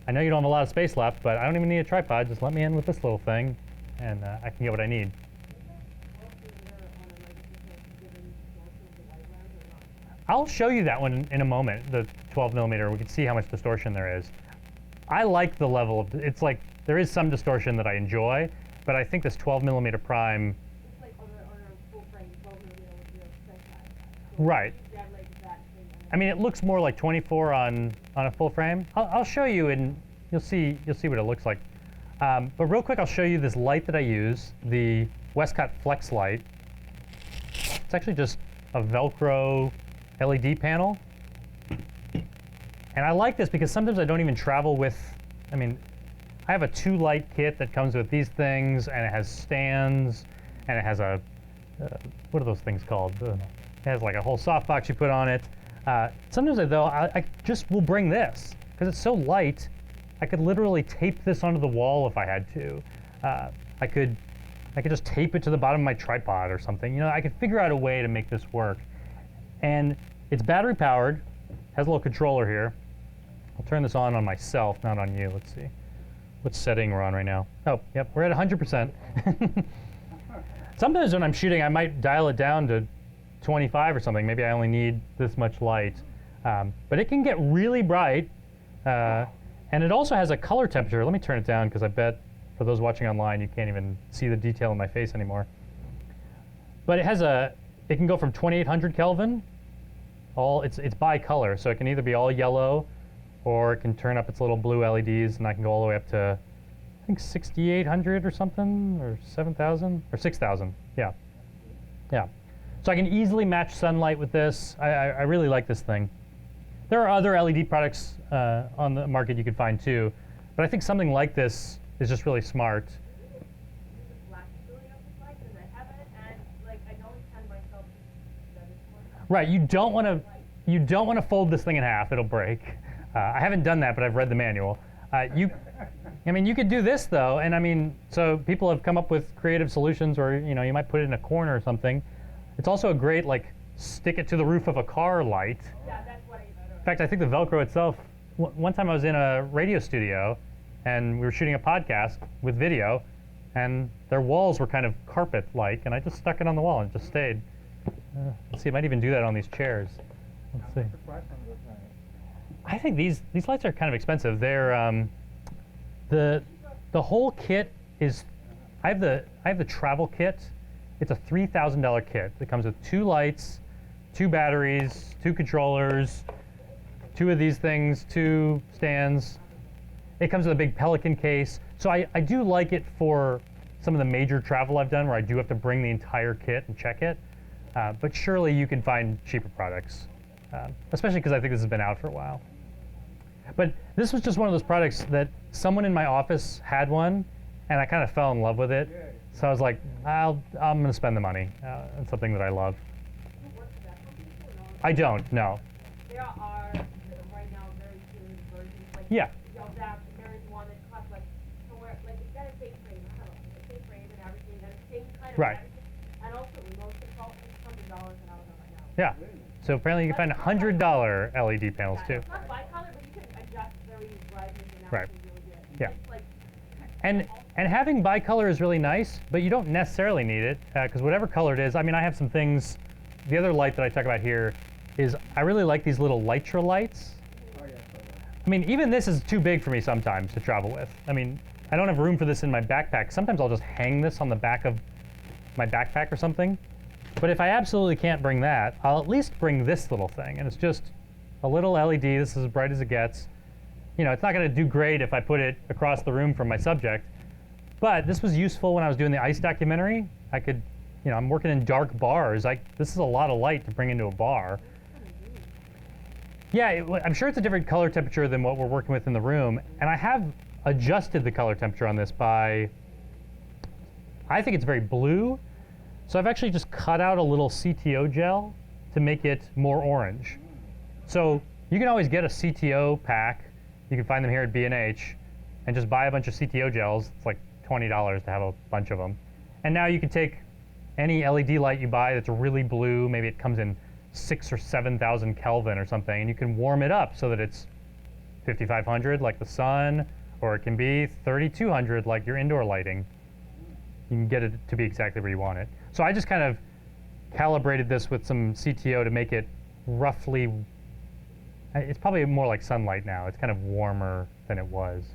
I know you don't have a lot of space left, but I don't even need a tripod. Just let me in with this little thing, and I can get what I need. I'll show you that one in a moment, the 12mm. We can see how much distortion there is. I like the level of, it's like, there is some distortion that I enjoy, but I think this 12mm prime. It's like on a full frame, 12mm would be a sense. Right. Yeah, like that thing. I mean, it looks more like 24 on a full frame. I'll show you, and you'll see what it looks like. But real quick, I'll show you this light that I use, the Westcott Flex light. It's actually just a Velcro LED panel. And I like this because sometimes I don't even travel with, I mean, I have a 2-light kit that comes with these things, and it has stands, and it has a, what are those things called? It has like a whole softbox you put on it. Sometimes though, I just will bring this because it's so light. I could literally tape this onto the wall if I had to. I could just tape it to the bottom of my tripod or something. You know, I could figure out a way to make this work. And it's battery powered, has a little controller here. I'll turn this on myself, not on you. Let's see. What setting we're on right now? Oh, yep, we're at 100%. Sometimes when I'm shooting, I might dial it down to 25 or something. Maybe I only need this much light. But it can get really bright. And it also has a color temperature. Let me turn it down because I bet for those watching online, you can't even see the detail in my face anymore. But it can go from 2800 Kelvin. It's by color, so it can either be all yellow or it can turn up its little blue LEDs, and I can go all the way up to, I think 6800 or something, or 7000, or 6000, yeah. Yeah. So I can easily match sunlight with this. I really like this thing. There are other LED products on the market you could find too, but I think something like this is just really smart. Right, you don't want to fold this thing in half, it'll break. I haven't done that, but I've read the manual. I mean, you could do this though, and I mean, so people have come up with creative solutions where, you know, you might put it in a corner or something. It's also a great, like, stick it to the roof of a car light. Yeah, that's what In fact, I think the Velcro itself, one time I was in a radio studio and we were shooting a podcast with video, and their walls were kind of carpet-like, and I just stuck it on the wall and it just stayed. Let's see, I might even do that on these chairs. Let's see. I think these lights are kind of expensive. They're the whole kit is. I have the travel kit. It's a $3,000 kit. It comes with 2 lights, 2 batteries, 2 controllers, 2 of these things, 2 stands. It comes with a big Pelican case. So I do like it for some of the major travel I've done where I do have to bring the entire kit and check it. But surely you can find cheaper products, especially because I think this has been out for a while. But this was just one of those products that someone in my office had one, and I kind of fell in love with it. So I was like, I'm going to spend the money on something that I love. I don't, no. There are right now very serious versions. Like, Yeah. There is one that costs like somewhere, like it's got a safe frame, I don't know, a safe frame and everything, and the same kind of Right. everything. And also remote control, $100 and I was on right now. Yeah. So apparently you can find $100 LED panels too. It's not bicolor, but you can adjust very brightness and Right. everything really good. Yeah. It's like, And having bicolor is really nice, but you don't necessarily need it because whatever color it is. I mean, I have some things. The other light that I talk about here is I really like these little Lytra lights. I mean, even this is too big for me sometimes to travel with. I mean, I don't have room for this in my backpack. Sometimes I'll just hang this on the back of my backpack or something. But if I absolutely can't bring that, I'll at least bring this little thing. And it's just a little LED. This is as bright as it gets. You know, it's not going to do great if I put it across the room from my subject. But this was useful when I was doing the ice documentary. I could, you know, I'm working in dark bars. This is a lot of light to bring into a bar. Yeah, I'm sure it's a different color temperature than what we're working with in the room. And I have adjusted the color temperature on this by, I think it's very blue. So I've actually just cut out a little CTO gel to make it more orange. So you can always get a CTO pack. You can find them here at B&H and just buy a bunch of CTO gels. It's like $20 to have a bunch of them. And now you can take any LED light you buy that's really blue, maybe it comes in 6,000 or 7,000 Kelvin or something, and you can warm it up so that it's 5,500 like the sun, or it can be 3,200 like your indoor lighting. You can get it to be exactly where you want it. So I just kind of calibrated this with some CTO to make it roughly, it's probably more like sunlight now. It's kind of warmer than it was.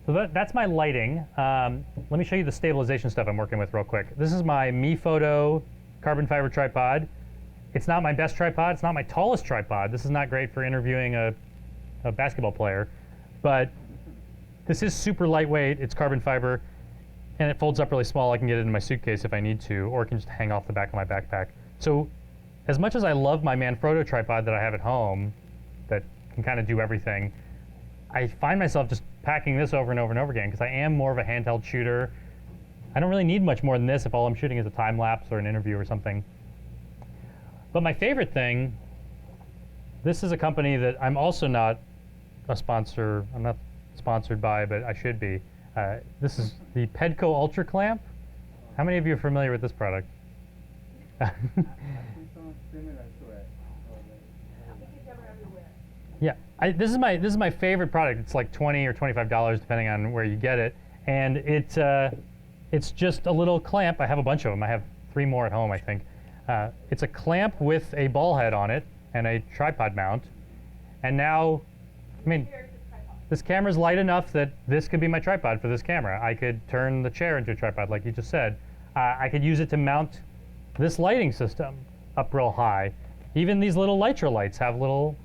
So that's my lighting. Let me show you the stabilization stuff I'm working with real quick. This is my Mi Photo carbon fiber tripod. It's not my best tripod. It's not my tallest tripod. This is not great for interviewing a basketball player. But this is super lightweight. It's carbon fiber. And it folds up really small. I can get it in my suitcase if I need to, or it can just hang off the back of my backpack. So as much as I love my Manfrotto tripod that I have at home that can kind of do everything, I find myself just packing this over and over and over again because I am more of a handheld shooter. I don't really need much more than this if all I'm shooting is a time lapse or an interview or something. But my favorite thing, this is a company that I'm also not a sponsor, I'm not sponsored by, but I should be. This is the Pedco Ultra Clamp. How many of you are familiar with this product? I think something similar to it. We get them everywhere. Yeah, this is my favorite product. It's like $20 or $25 depending on where you get it, and it's just a little clamp. I have a bunch of them. I have 3 more at home, I think. It's a clamp with a ball head on it and a tripod mount, and now, I mean, Here's the tripod. this camera's light enough that this could be my tripod for this camera. I could turn the chair into a tripod, like you just said. I could use it to mount this lighting system up real high. Even these little Lytra lights have little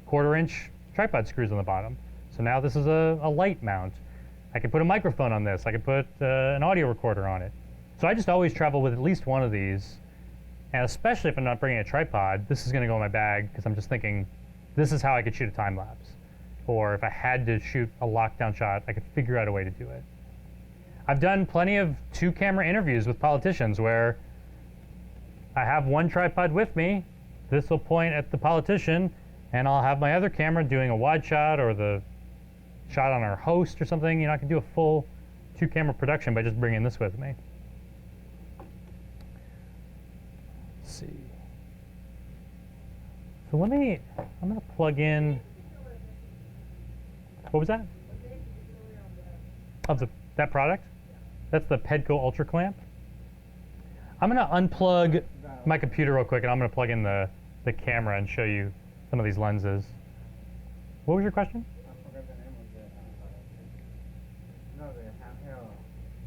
1/4-inch tripod screws on the bottom. So now this is a light mount. I could put a microphone on this. I could put an audio recorder on it. So I just always travel with at least one of these. And especially if I'm not bringing a tripod, this is going to go in my bag because I'm just thinking, this is how I could shoot a time lapse. Or if I had to shoot a lockdown shot, I could figure out a way to do it. I've done plenty of 2-camera interviews with politicians where I have one tripod with me. This will point at the politician, and I'll have my other camera doing a wide shot or the shot on our host or something. You know, I can do a full 2-camera production by just bringing this with me. Let's see. So I'm gonna plug in. What was that? Of that product? That's the Pedco Ultra Clamp. I'm gonna unplug my computer real quick, and I'm gonna plug in the camera and show you some of these lenses. What was your question? I forgot the name of the, no,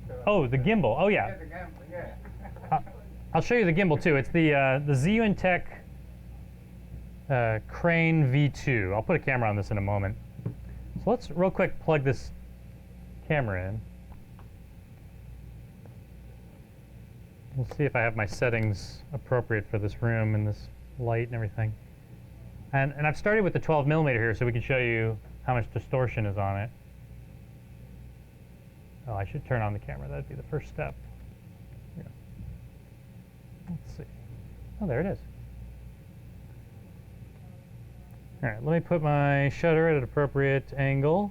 the handheld. Oh, the gimbal. Oh yeah. Yeah, the gamble, yeah. I'll show you the gimbal too. It's the Zhiyuntech Crane V2. I'll put a camera on this in a moment. So let's real quick plug this camera in. We'll see if I have my settings appropriate for this room and this light and everything. And I've started with the 12mm here so we can show you how much distortion is on it. Oh, I should turn on the camera. That'd be the first step. Yeah. Let's see. Oh, there it is. All right, let me put my shutter at an appropriate angle.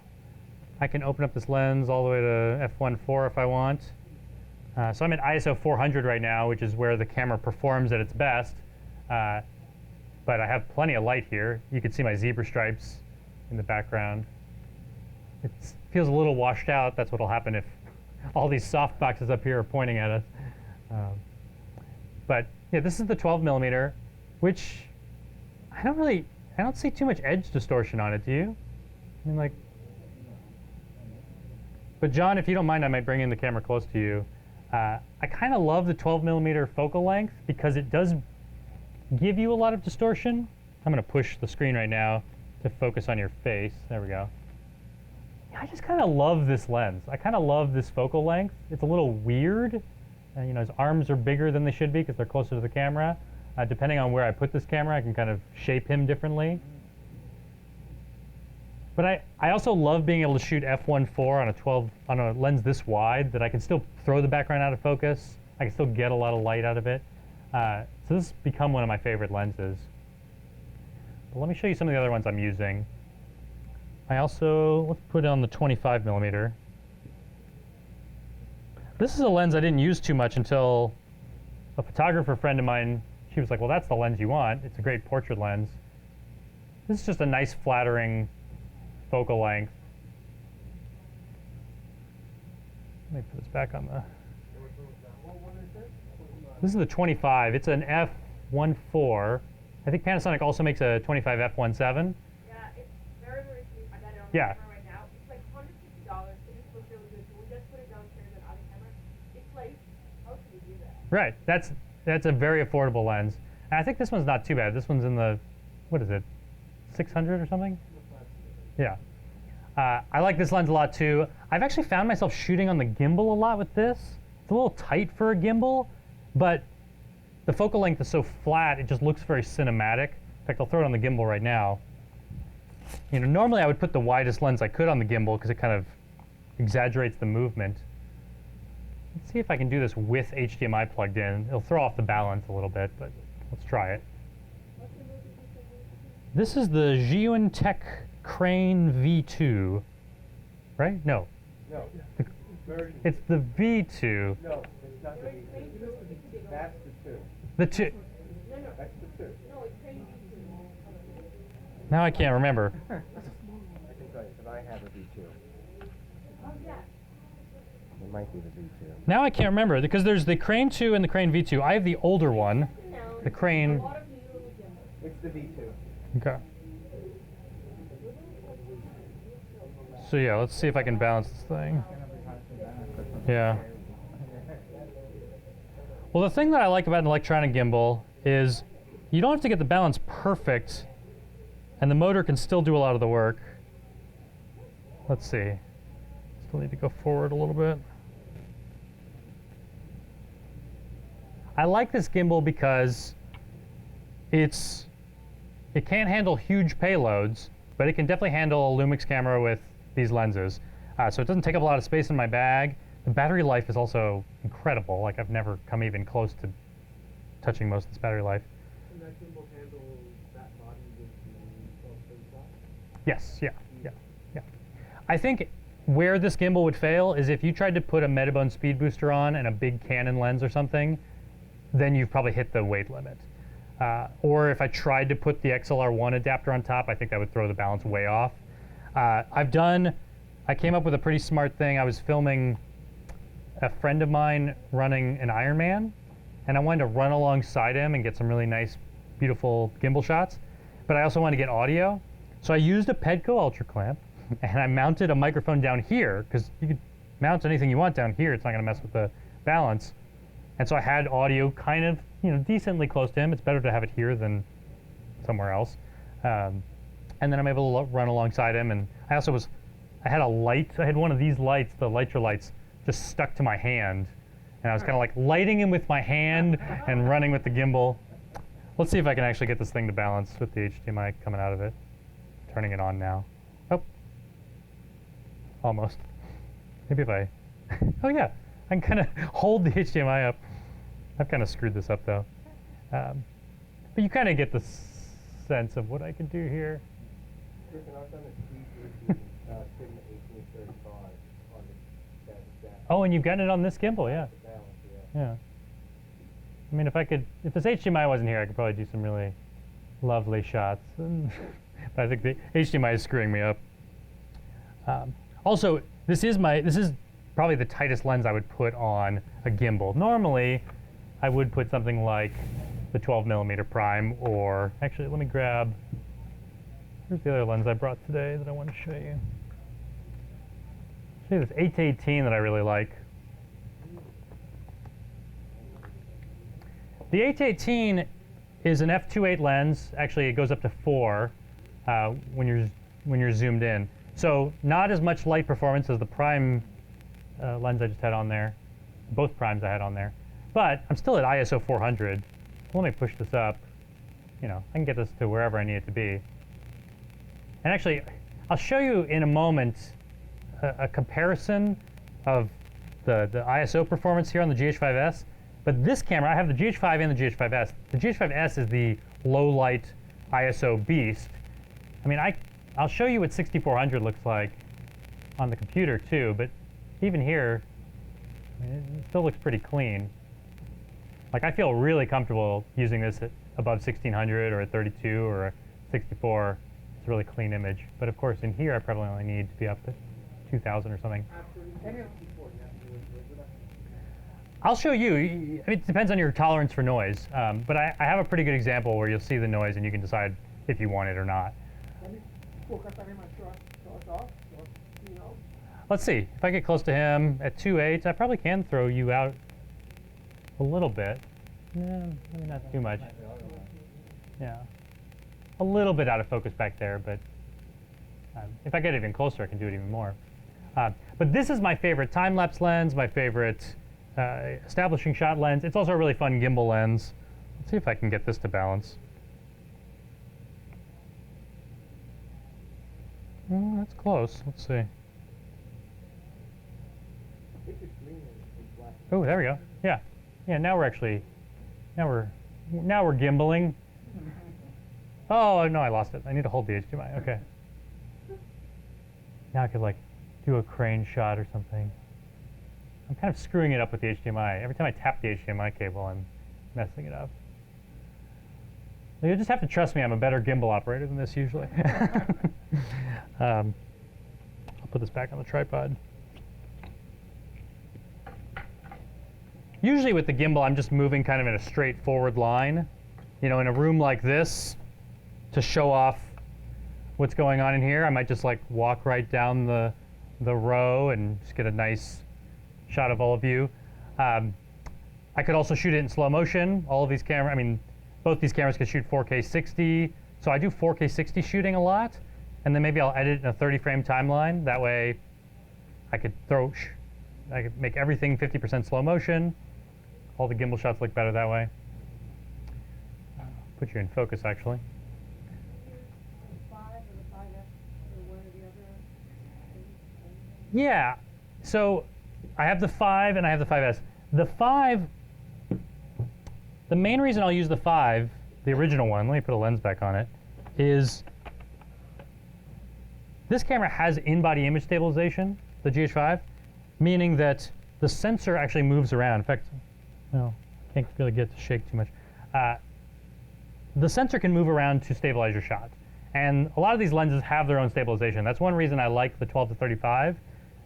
I can open up this lens all the way to f1.4 if I want. So I'm at ISO 400 right now, which is where the camera performs at its best. But I have plenty of light here. You can see my zebra stripes in the background. It feels a little washed out. That's what'll happen if all these soft boxes up here are pointing at us. But yeah, this is the 12mm, which I don't see too much edge distortion on it, do you? I mean, like, but John, if you don't mind, I might bring in the camera close to you. I kind of love the 12mm focal length because it does give you a lot of distortion. I'm going to push the screen right now to focus on your face. There we go. I just kind of love this lens. I kind of love this focal length. It's a little weird. You know, his arms are bigger than they should be because they're closer to the camera. Depending on where I put this camera, I can kind of shape him differently. But I also love being able to shoot f1.4 on a lens this wide that I can still throw the background out of focus. I can still get a lot of light out of it. So this has become one of my favorite lenses. But let me show you some of the other ones I'm using. Let's put it on the 25mm. This is a lens I didn't use too much until a photographer friend of mine, she was like, well, that's the lens you want. It's a great portrait lens. This is just a nice flattering focal length. Let me put this back on the... This is the 25. It's an f1.4. I think Panasonic also makes a 25 f1.7. Yeah, it's very, very cheap. I got it on Yeah. camera right now. It's like $150. It just looks really good. So we just put it downstairs and on the camera. It's like, how can you do that? Right. That's a very affordable lens. And I think this one's not too bad. This one's in the, what is it, 600 or something? Yeah. I like this lens a lot too. I've actually found myself shooting on the gimbal a lot with this. It's a little tight for a gimbal, but the focal length is so flat, it just looks very cinematic. In fact, I'll throw it on the gimbal right now. You know, normally I would put the widest lens I could on the gimbal because it kind of exaggerates the movement. Let's see if I can do this with HDMI plugged in. It'll throw off the balance a little bit, but let's try it. This is the Zhiyun Tech Crane V2, right? No, No, version, it's the V2. no, it's not the V2. That's the 2. The two. That's the 2. No, it's crazy. Now I can't remember. I can tell you, because I have a V2. Oh, yeah. It might be the V2. Now I can't remember because there's the Crane 2 and the Crane V2. I have the older one, No, the Crane. a lot of you will gimbal. It's the V2. Okay. So yeah, let's see if I can balance this thing. Yeah. Well, the thing that I like about an electronic gimbal is you don't have to get the balance perfect, and the motor can still do a lot of the work. Let's see. Still need to go forward a little bit. I like this gimbal because it can't handle huge payloads, but it can definitely handle a Lumix camera with these lenses. So it doesn't take up a lot of space in my bag. The battery life is also incredible. Like I've never come even close to touching most of this battery life. And that gimbal handle that body with the 12-35? Yes, yeah. I think where this gimbal would fail is if you tried to put a Metabone speed booster on and a big Canon lens or something, then you've probably hit the weight limit. Or if I tried to put the XLR1 adapter on top, I think that would throw the balance way off. I came up with a pretty smart thing. I was filming a friend of mine running an Ironman, and I wanted to run alongside him and get some really nice, beautiful gimbal shots. But I also wanted to get audio. So I used a Pedco Ultra clamp, and I mounted a microphone down here, because you could mount anything you want down here. It's not going to mess with the balance. And so I had audio kind of, decently close to him. It's better to have it here than somewhere else. And then I'm able to run alongside him. And I had a light. I had one of these lights, the Lytra lights, just stuck to my hand. And I was kind of like lighting him with my hand and running with the gimbal. Let's see if I can actually get this thing to balance with the HDMI coming out of it. Turning it on now. Oh. Almost. Maybe if I... Oh yeah, I can kind of hold the HDMI up. I've kind of screwed this up though. But you kind of get the sense of what I can do here. Griffin, I've done a speed version, Sigma 1835 on the Oh, and you've gotten it on this gimbal, yeah. balance, Yeah. I mean, if this HDMI wasn't here, I could probably do some really lovely shots. But I think the HDMI is screwing me up. Also, this is probably the tightest lens I would put on a gimbal. Normally, I would put something like the 12mm prime, or actually, let me grab. Here's the other lens I brought today that I want to show you. Show you this 8-18 that I really like. The 8-18 is an f2.8 lens. Actually, it goes up to 4 when you're zoomed in. So not as much light performance as the prime lens I just had on there. Both primes I had on there. But I'm still at ISO 400. Let me push this up. I can get this to wherever I need it to be. And actually, I'll show you in a moment a comparison of the ISO performance here on the GH5S. But this camera, I have the GH5 and the GH5S. The GH5S is the low light ISO beast. I mean, I'll show you what 6400 looks like on the computer too, but even here, I mean, it still looks pretty clean. Like I feel really comfortable using this at above 1600 or at 32 or a 64. It's a really clean image. But of course, in here, I probably only need to be up to 2000 or something. I'll show you. I mean, it depends on your tolerance for noise. But I have a pretty good example where you'll see the noise and you can decide if you want it or not. Let's see. If I get close to him at 2.8, I probably can throw you out a little bit. Maybe not too much. Yeah. A little bit out of focus back there, but if I get even closer, I can do it even more. But this is my favorite time-lapse lens, my favorite establishing shot lens. It's also a really fun gimbal lens. Let's see if I can get this to balance. That's close. Let's see. It's green and black. Oh, there we go. Yeah, yeah. Now we're gimbaling. Oh no, I lost it. I need to hold the HDMI. Okay. Now I could like do a crane shot or something. I'm kind of screwing it up with the HDMI. Every time I tap the HDMI cable, I'm messing it up. You'll just have to trust me. I'm a better gimbal operator than this usually. I'll put this back on the tripod. Usually with the gimbal, I'm just moving kind of in a straightforward line. You know, in a room like this, to show off what's going on in here, I might just like walk right down the row and just get a nice shot of all of you. I could also shoot it in slow motion. All of these cameras, I mean, both these cameras can shoot 4K 60. So I do 4K 60 shooting a lot, and then maybe I'll edit in a 30 frame timeline. That way I could make everything 50% slow motion. All the gimbal shots look better that way. Put you in focus, actually. The 5 or the 5S or one or the other? Yeah, so I have the 5 and I have the 5S. The 5, the main reason I'll use the 5, the original one, let me put a lens back on it, is this camera has in-body image stabilization, the GH5, meaning that the sensor actually moves around. In fact, no, can't really get it to shake too much. The sensor can move around to stabilize your shot. And a lot of these lenses have their own stabilization. That's one reason I like the 12 to 35.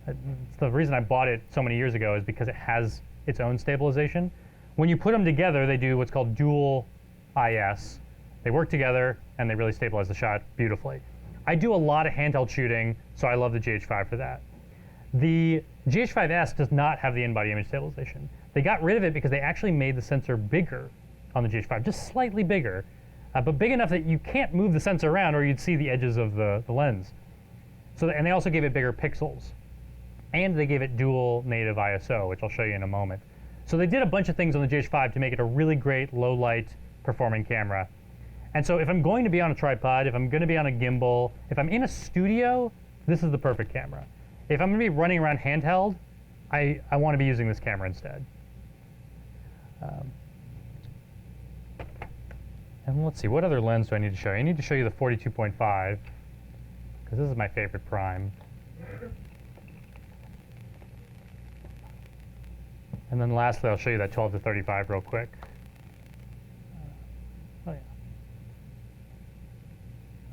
It's the reason I bought it so many years ago is because it has its own stabilization. When you put them together, they do what's called dual IS. They work together and they really stabilize the shot beautifully. I do a lot of handheld shooting, so I love the GH5 for that. The GH5S does not have the in-body image stabilization. They got rid of it because they actually made the sensor bigger on the GH5, just slightly bigger, but big enough that you can't move the sensor around or you'd see the edges of the lens. So, and they also gave it bigger pixels. And they gave it dual native ISO, which I'll show you in a moment. So they did a bunch of things on the GH5 to make it a really great low light performing camera. And so if I'm going to be on a tripod, if I'm going to be on a gimbal, if I'm in a studio, this is the perfect camera. If I'm going to be running around handheld, I want to be using this camera instead. And let's see, what other lens do I need to show you? I need to show you the 42.5, because this is my favorite prime. And then lastly, I'll show you that 12 to 35 real quick. Oh yeah.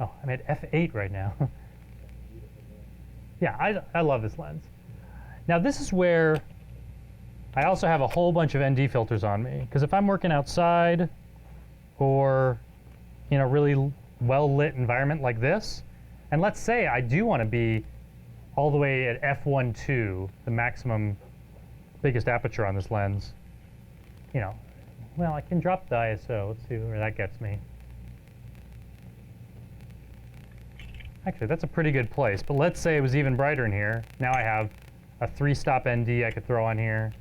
Oh, I'm at f8 right now. Yeah, I love this lens. Now this is where I also have a whole bunch of ND filters on me, because if I'm working outside or in a really well-lit environment like this, and let's say I do want to be all the way at f1.2, the maximum biggest aperture on this lens, you know, well, I can drop the ISO. Let's see where that gets me. Actually, that's a pretty good place, but let's say it was even brighter in here. Now I have a 3-stop ND I could throw on here.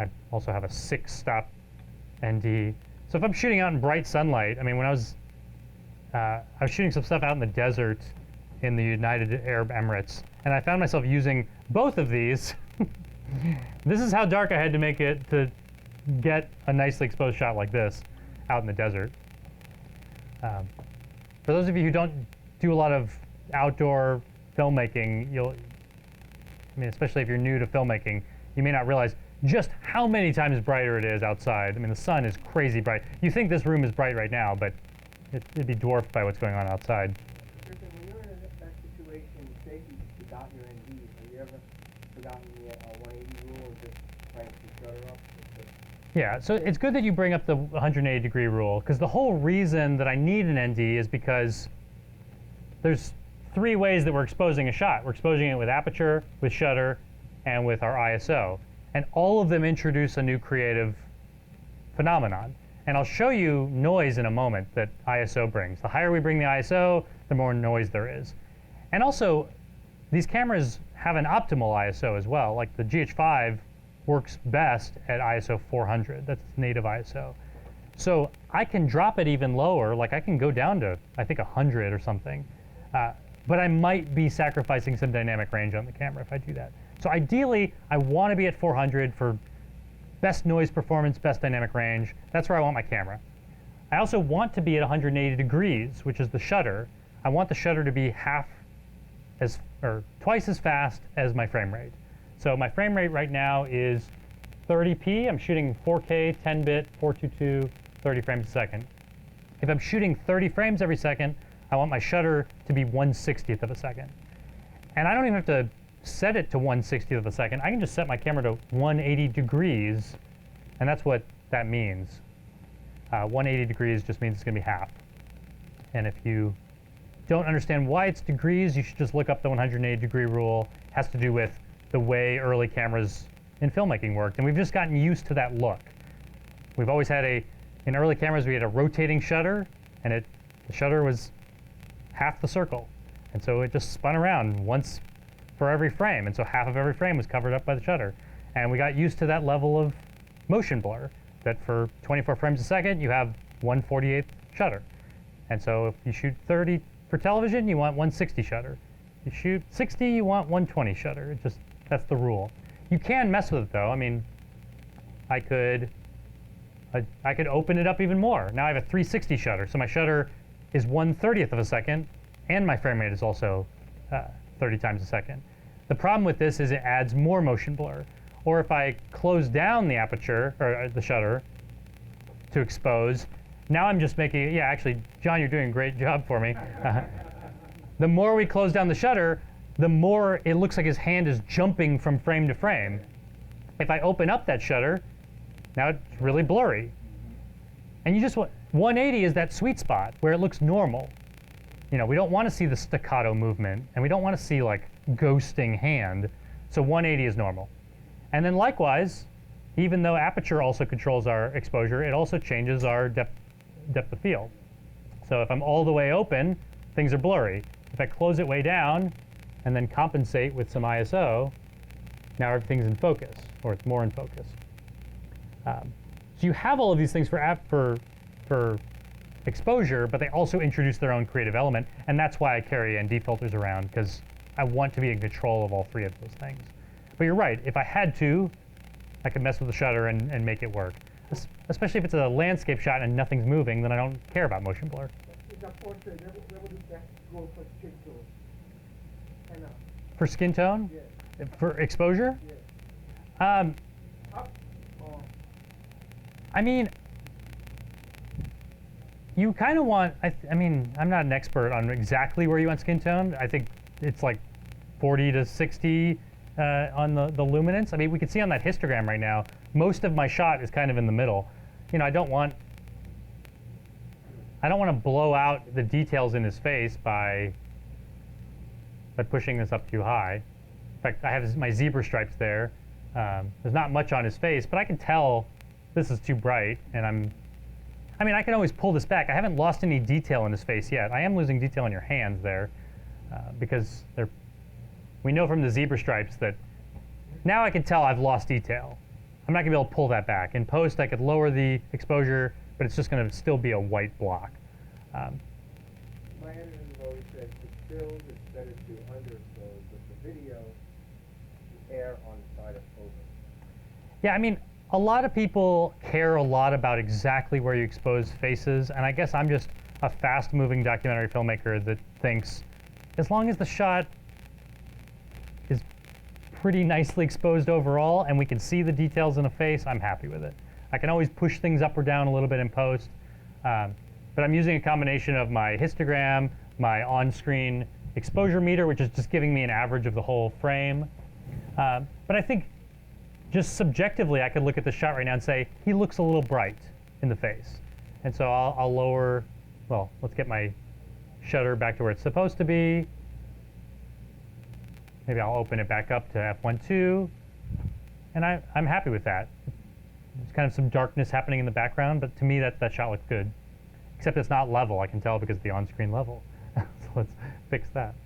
I also have a 6-stop ND. So if I'm shooting out in bright sunlight, I mean, when I was shooting some stuff out in the desert in the United Arab Emirates, and I found myself using both of these. This is how dark I had to make it to get a nicely exposed shot like this out in the desert. For those of you who don't do a lot of outdoor filmmaking, I mean, especially if you're new to filmmaking, you may not realize just how many times brighter it is outside. I mean, the sun is crazy bright. You think this room is bright right now, but it'd be dwarfed by what's going on outside. Griffin, when you're in that situation, say you forgot your NDs, have you ever forgotten the 180 rule or just cranked the shutter up? Yeah, so it's good that you bring up the 180-degree rule, because the whole reason that I need an ND is because there's 3 ways that we're exposing a shot. We're exposing it with aperture, with shutter, and with our ISO. And all of them introduce a new creative phenomenon. And I'll show you noise in a moment that ISO brings. The higher we bring the ISO, the more noise there is. And also, these cameras have an optimal ISO as well. Like the GH5 works best at ISO 400. That's its native ISO. So I can drop it even lower. Like I can go down to, I think, 100 or something. But I might be sacrificing some dynamic range on the camera if I do that. So ideally, I want to be at 400 for best noise performance, best dynamic range. That's where I want my camera. I also want to be at 180 degrees, which is the shutter. I want the shutter to be twice as fast as my frame rate. So my frame rate right now is 30p. I'm shooting 4K, 10-bit, 422, 30 frames a second. If I'm shooting 30 frames every second, I want my shutter to be 1/60th of a second. And I don't even have to set it to 1/60th of a second. I can just set my camera to 180 degrees, and that's what that means. 180 degrees just means it's going to be half. And if you don't understand why it's degrees, you should just look up the 180 degree rule. It has to do with the way early cameras in filmmaking worked, and we've just gotten used to that look. We've always had in early cameras, we had a rotating shutter, and the shutter was half the circle. And so it just spun around once for every frame, and so half of every frame was covered up by the shutter. And we got used to that level of motion blur, that for 24 frames a second, you have 1/48th shutter. And so if you shoot 30 for television, you want 160 shutter. You shoot 60, you want 120 shutter. That's the rule. You can mess with it though. I mean, I could open it up even more. Now I have a 360 shutter, so my shutter is 1/30th of a second, and my frame rate is also 30 times a second. The problem with this is it adds more motion blur. Or if I close down the aperture, or the shutter, to expose, now I'm just making, yeah, actually, John, you're doing a great job for me. The more we close down the shutter, the more it looks like his hand is jumping from frame to frame. If I open up that shutter, now it's really blurry. And you just want, 180 is that sweet spot where it looks normal. You know, we don't want to see the staccato movement, and we don't want to see like ghosting hand. So 180 is normal. And then likewise, even though aperture also controls our exposure, it also changes our depth of field. So if I'm all the way open, things are blurry. If I close it way down and then compensate with some ISO, now everything's in focus, or it's more in focus. So you have all of these things for exposure, but they also introduce their own creative element, and that's why I carry ND filters around, because I want to be in control of all three of those things. But you're right, if I had to, I could mess with the shutter and make it work. Especially if it's a landscape shot and nothing's moving, then I don't care about motion blur. It's a portrait, where would you best go for skin tone? And For skin tone? yeah, For exposure? yeah. Up, I mean, you kind of want, I mean, I'm not an expert on exactly where you want skin tone. I think it's like 40 to 60 on the luminance. I mean, we can see on that histogram right now, most of my shot is kind of in the middle. You know, I don't want to blow out the details in his face by pushing this up too high. In fact, I have my zebra stripes there. There's not much on his face, but I can tell this is too bright, and I mean, I can always pull this back. I haven't lost any detail in his face yet. I am losing detail in your hands there, because we know from the zebra stripes that now I can tell I've lost detail. I'm not gonna be able to pull that back. In post, I could lower the exposure, but it's just gonna still be a white block. My editor has always said, for stills, it's better to underexpose, but for video, to err on the side of over. Yeah, I mean, a lot of people care a lot about exactly where you expose faces, and I guess I'm just a fast-moving documentary filmmaker that thinks as long as the shot is pretty nicely exposed overall and we can see the details in a face, I'm happy with it. I can always push things up or down a little bit in post, but I'm using a combination of my histogram, my on-screen exposure meter, which is just giving me an average of the whole frame. But I think just subjectively, I could look at the shot right now and say, he looks a little bright in the face. And so I'll lower, well, let's get my shutter back to where it's supposed to be. Maybe I'll open it back up to f1.2. And I'm happy with that. There's kind of some darkness happening in the background, but to me, that shot looks good. Except it's not level, I can tell because of the on-screen level. So let's fix that.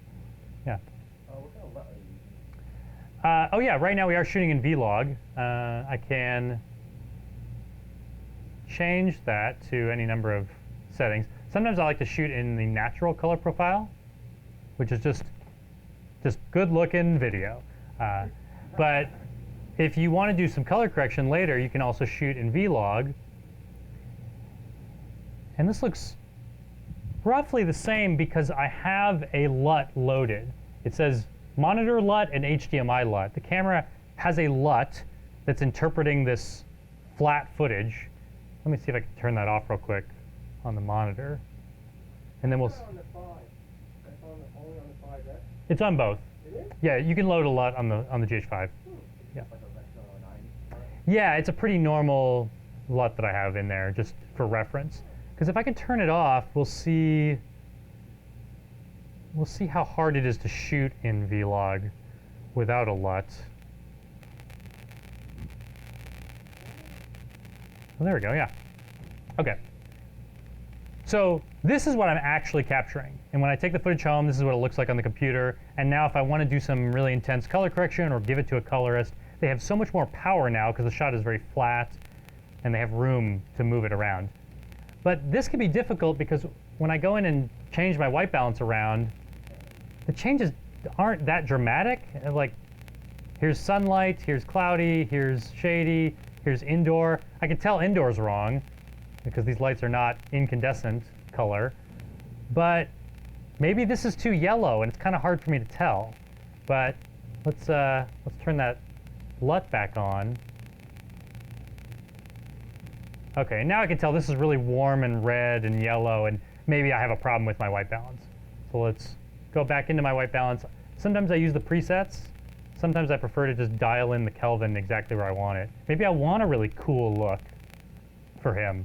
Yeah. What kind of LUT are you using? Oh yeah, right now we are shooting in Vlog. I can change that to any number of settings. Sometimes I like to shoot in the natural color profile, which is just good looking video. But if you want to do some color correction later, you can also shoot in Vlog. And this looks roughly the same because I have a LUT loaded. It says monitor LUT and HDMI LUT. The camera has a LUT that's interpreting this flat footage. Let me see if I can turn that off real quick on the monitor. And then we'll... On the 5. That's only on the 5S? It's on both. It is? Yeah, you can load a LUT on the GH5. Yeah. Like a Retro 9. Yeah, it's a pretty normal LUT that I have in there, just for reference. Because if I can turn it off, we'll see how hard it is to shoot in Vlog without a LUT. Well, there we go, yeah. Okay. So this is what I'm actually capturing. And when I take the footage home, this is what it looks like on the computer. And now if I want to do some really intense color correction or give it to a colorist, they have so much more power now because the shot is very flat and they have room to move it around. But this can be difficult because when I go in and change my white balance around, the changes aren't that dramatic. Like, here's sunlight, here's cloudy, here's shady, here's indoor. I can tell indoor's wrong because these lights are not incandescent color. But maybe this is too yellow and it's kind of hard for me to tell. But let's turn that LUT back on. Okay, now I can tell this is really warm and red and yellow, and maybe I have a problem with my white balance. So let's go back into my white balance. Sometimes I use the presets. Sometimes I prefer to just dial in the Kelvin exactly where I want it. Maybe I want a really cool look for him.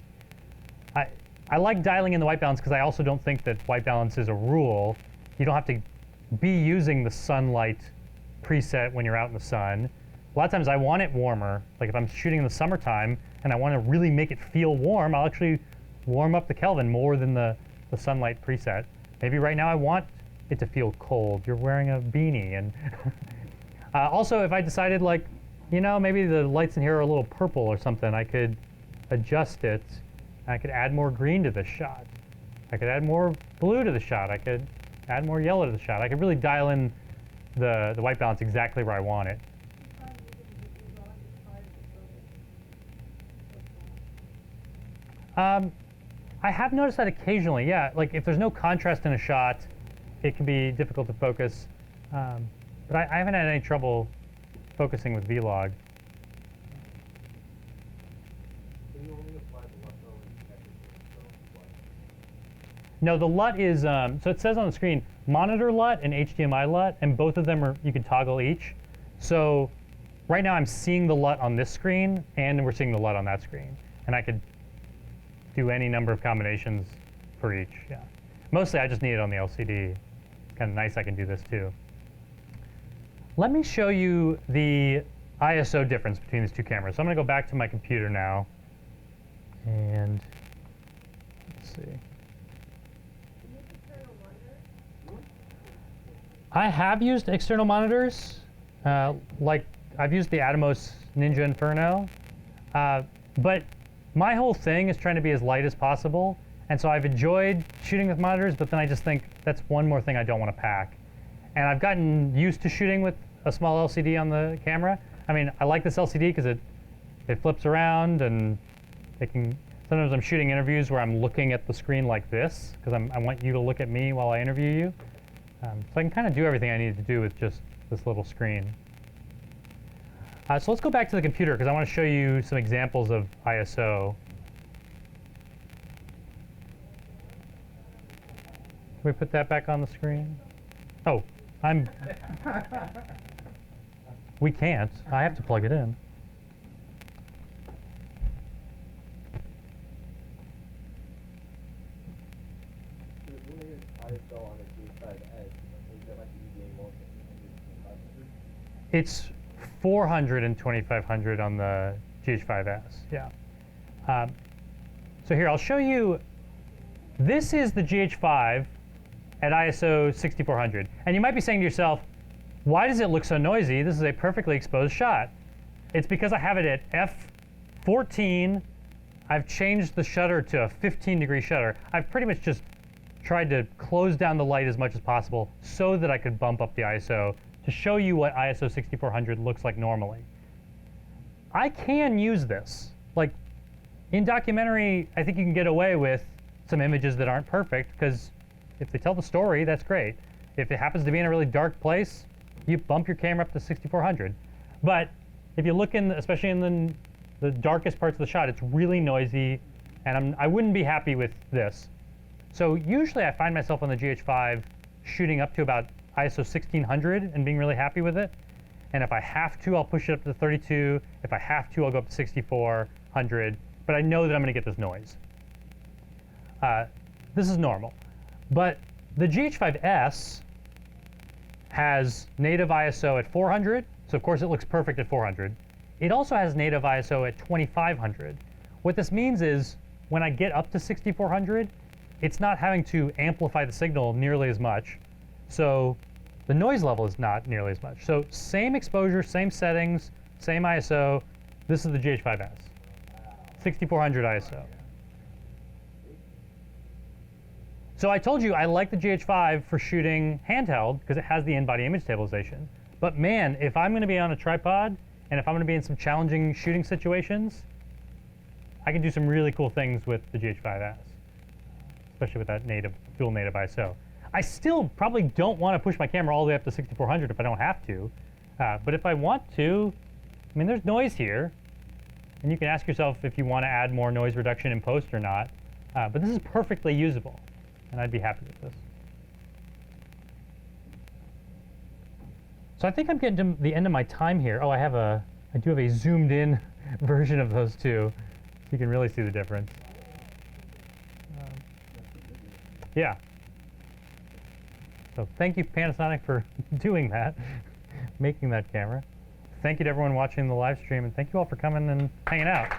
I like dialing in the white balance because I also don't think that white balance is a rule. You don't have to be using the sunlight preset when you're out in the sun. A lot of times I want it warmer. Like if I'm shooting in the summertime and I want to really make it feel warm, I'll actually warm up the Kelvin more than the sunlight preset. Maybe right now I want it to feel cold. You're wearing a beanie. And also, if I decided, like, you know, maybe the lights in here are a little purple or something, I could adjust it. I could add more green to this shot. I could add more blue to the shot. I could add more yellow to the shot. I could really dial in the white balance exactly where I want it. I have noticed that occasionally, yeah. Like if there's no contrast in a shot, it can be difficult to focus. But I haven't had any trouble focusing with Vlog. Can you only apply the LUT though in everything? No, the LUT is, so it says on the screen, monitor LUT and HDMI LUT, and both of them are, you can toggle each. So right now I'm seeing the LUT on this screen, and we're seeing the LUT on that screen. And I could do any number of combinations for each, yeah. Mostly I just need it on the LCD. Kind of nice I can do this too. Let me show you the ISO difference between these two cameras. So I'm gonna go back to my computer now. And let's see. I have used external monitors. Like I've used the Atomos Ninja Inferno. But my whole thing is trying to be as light as possible. And so I've enjoyed shooting with monitors, but then I just think that's one more thing I don't want to pack. And I've gotten used to shooting with a small LCD on the camera. I mean, I like this LCD because it flips around and it can, sometimes I'm shooting interviews where I'm looking at the screen like this because I want you to look at me while I interview you. So I can kind of do everything I need to do with just this little screen. So let's go back to the computer because I want to show you some examples of ISO. Can we put that back on the screen? Oh, we can't. I have to plug it in. It's 400 and 2500 on the GH5S, yeah. So here, I'll show you. This is the GH5 at ISO 6400. And you might be saying to yourself, why does it look so noisy? This is a perfectly exposed shot. It's because I have it at f14. I've changed the shutter to a 15-degree shutter. I've pretty much just tried to close down the light as much as possible so that I could bump up the ISO to show you what ISO 6400 looks like normally. I can use this. Like, in documentary, I think you can get away with some images that aren't perfect, because if they tell the story, that's great. If it happens to be in a really dark place, you bump your camera up to 6400. But if you look in, especially in the darkest parts of the shot, it's really noisy, and I wouldn't be happy with this. So usually I find myself on the GH5 shooting up to about ISO 1600 and being really happy with it. And if I have to, I'll push it up to 32. If I have to, I'll go up to 6400. But I know that I'm going to get this noise. This is normal. But the GH5S has native ISO at 400. So of course it looks perfect at 400. It also has native ISO at 2500. What this means is when I get up to 6400, it's not having to amplify the signal nearly as much. So the noise level is not nearly as much. So same exposure, same settings, same ISO. This is the GH5S. 6400 ISO. So I told you I like the GH5 for shooting handheld because it has the in-body image stabilization. But man, if I'm going to be on a tripod and if I'm going to be in some challenging shooting situations, I can do some really cool things with the GH5S, especially with that dual native ISO. I still probably don't want to push my camera all the way up to 6400 if I don't have to. But if I want to, I mean, there's noise here. And you can ask yourself if you want to add more noise reduction in post or not. But this is perfectly usable, and I'd be happy with this. So I think I'm getting to the end of my time here. Oh, I do have a zoomed in version of those two, so you can really see the difference. Yeah. So thank you, Panasonic, for doing that, making that camera. Thank you to everyone watching the live stream, and thank you all for coming and hanging out.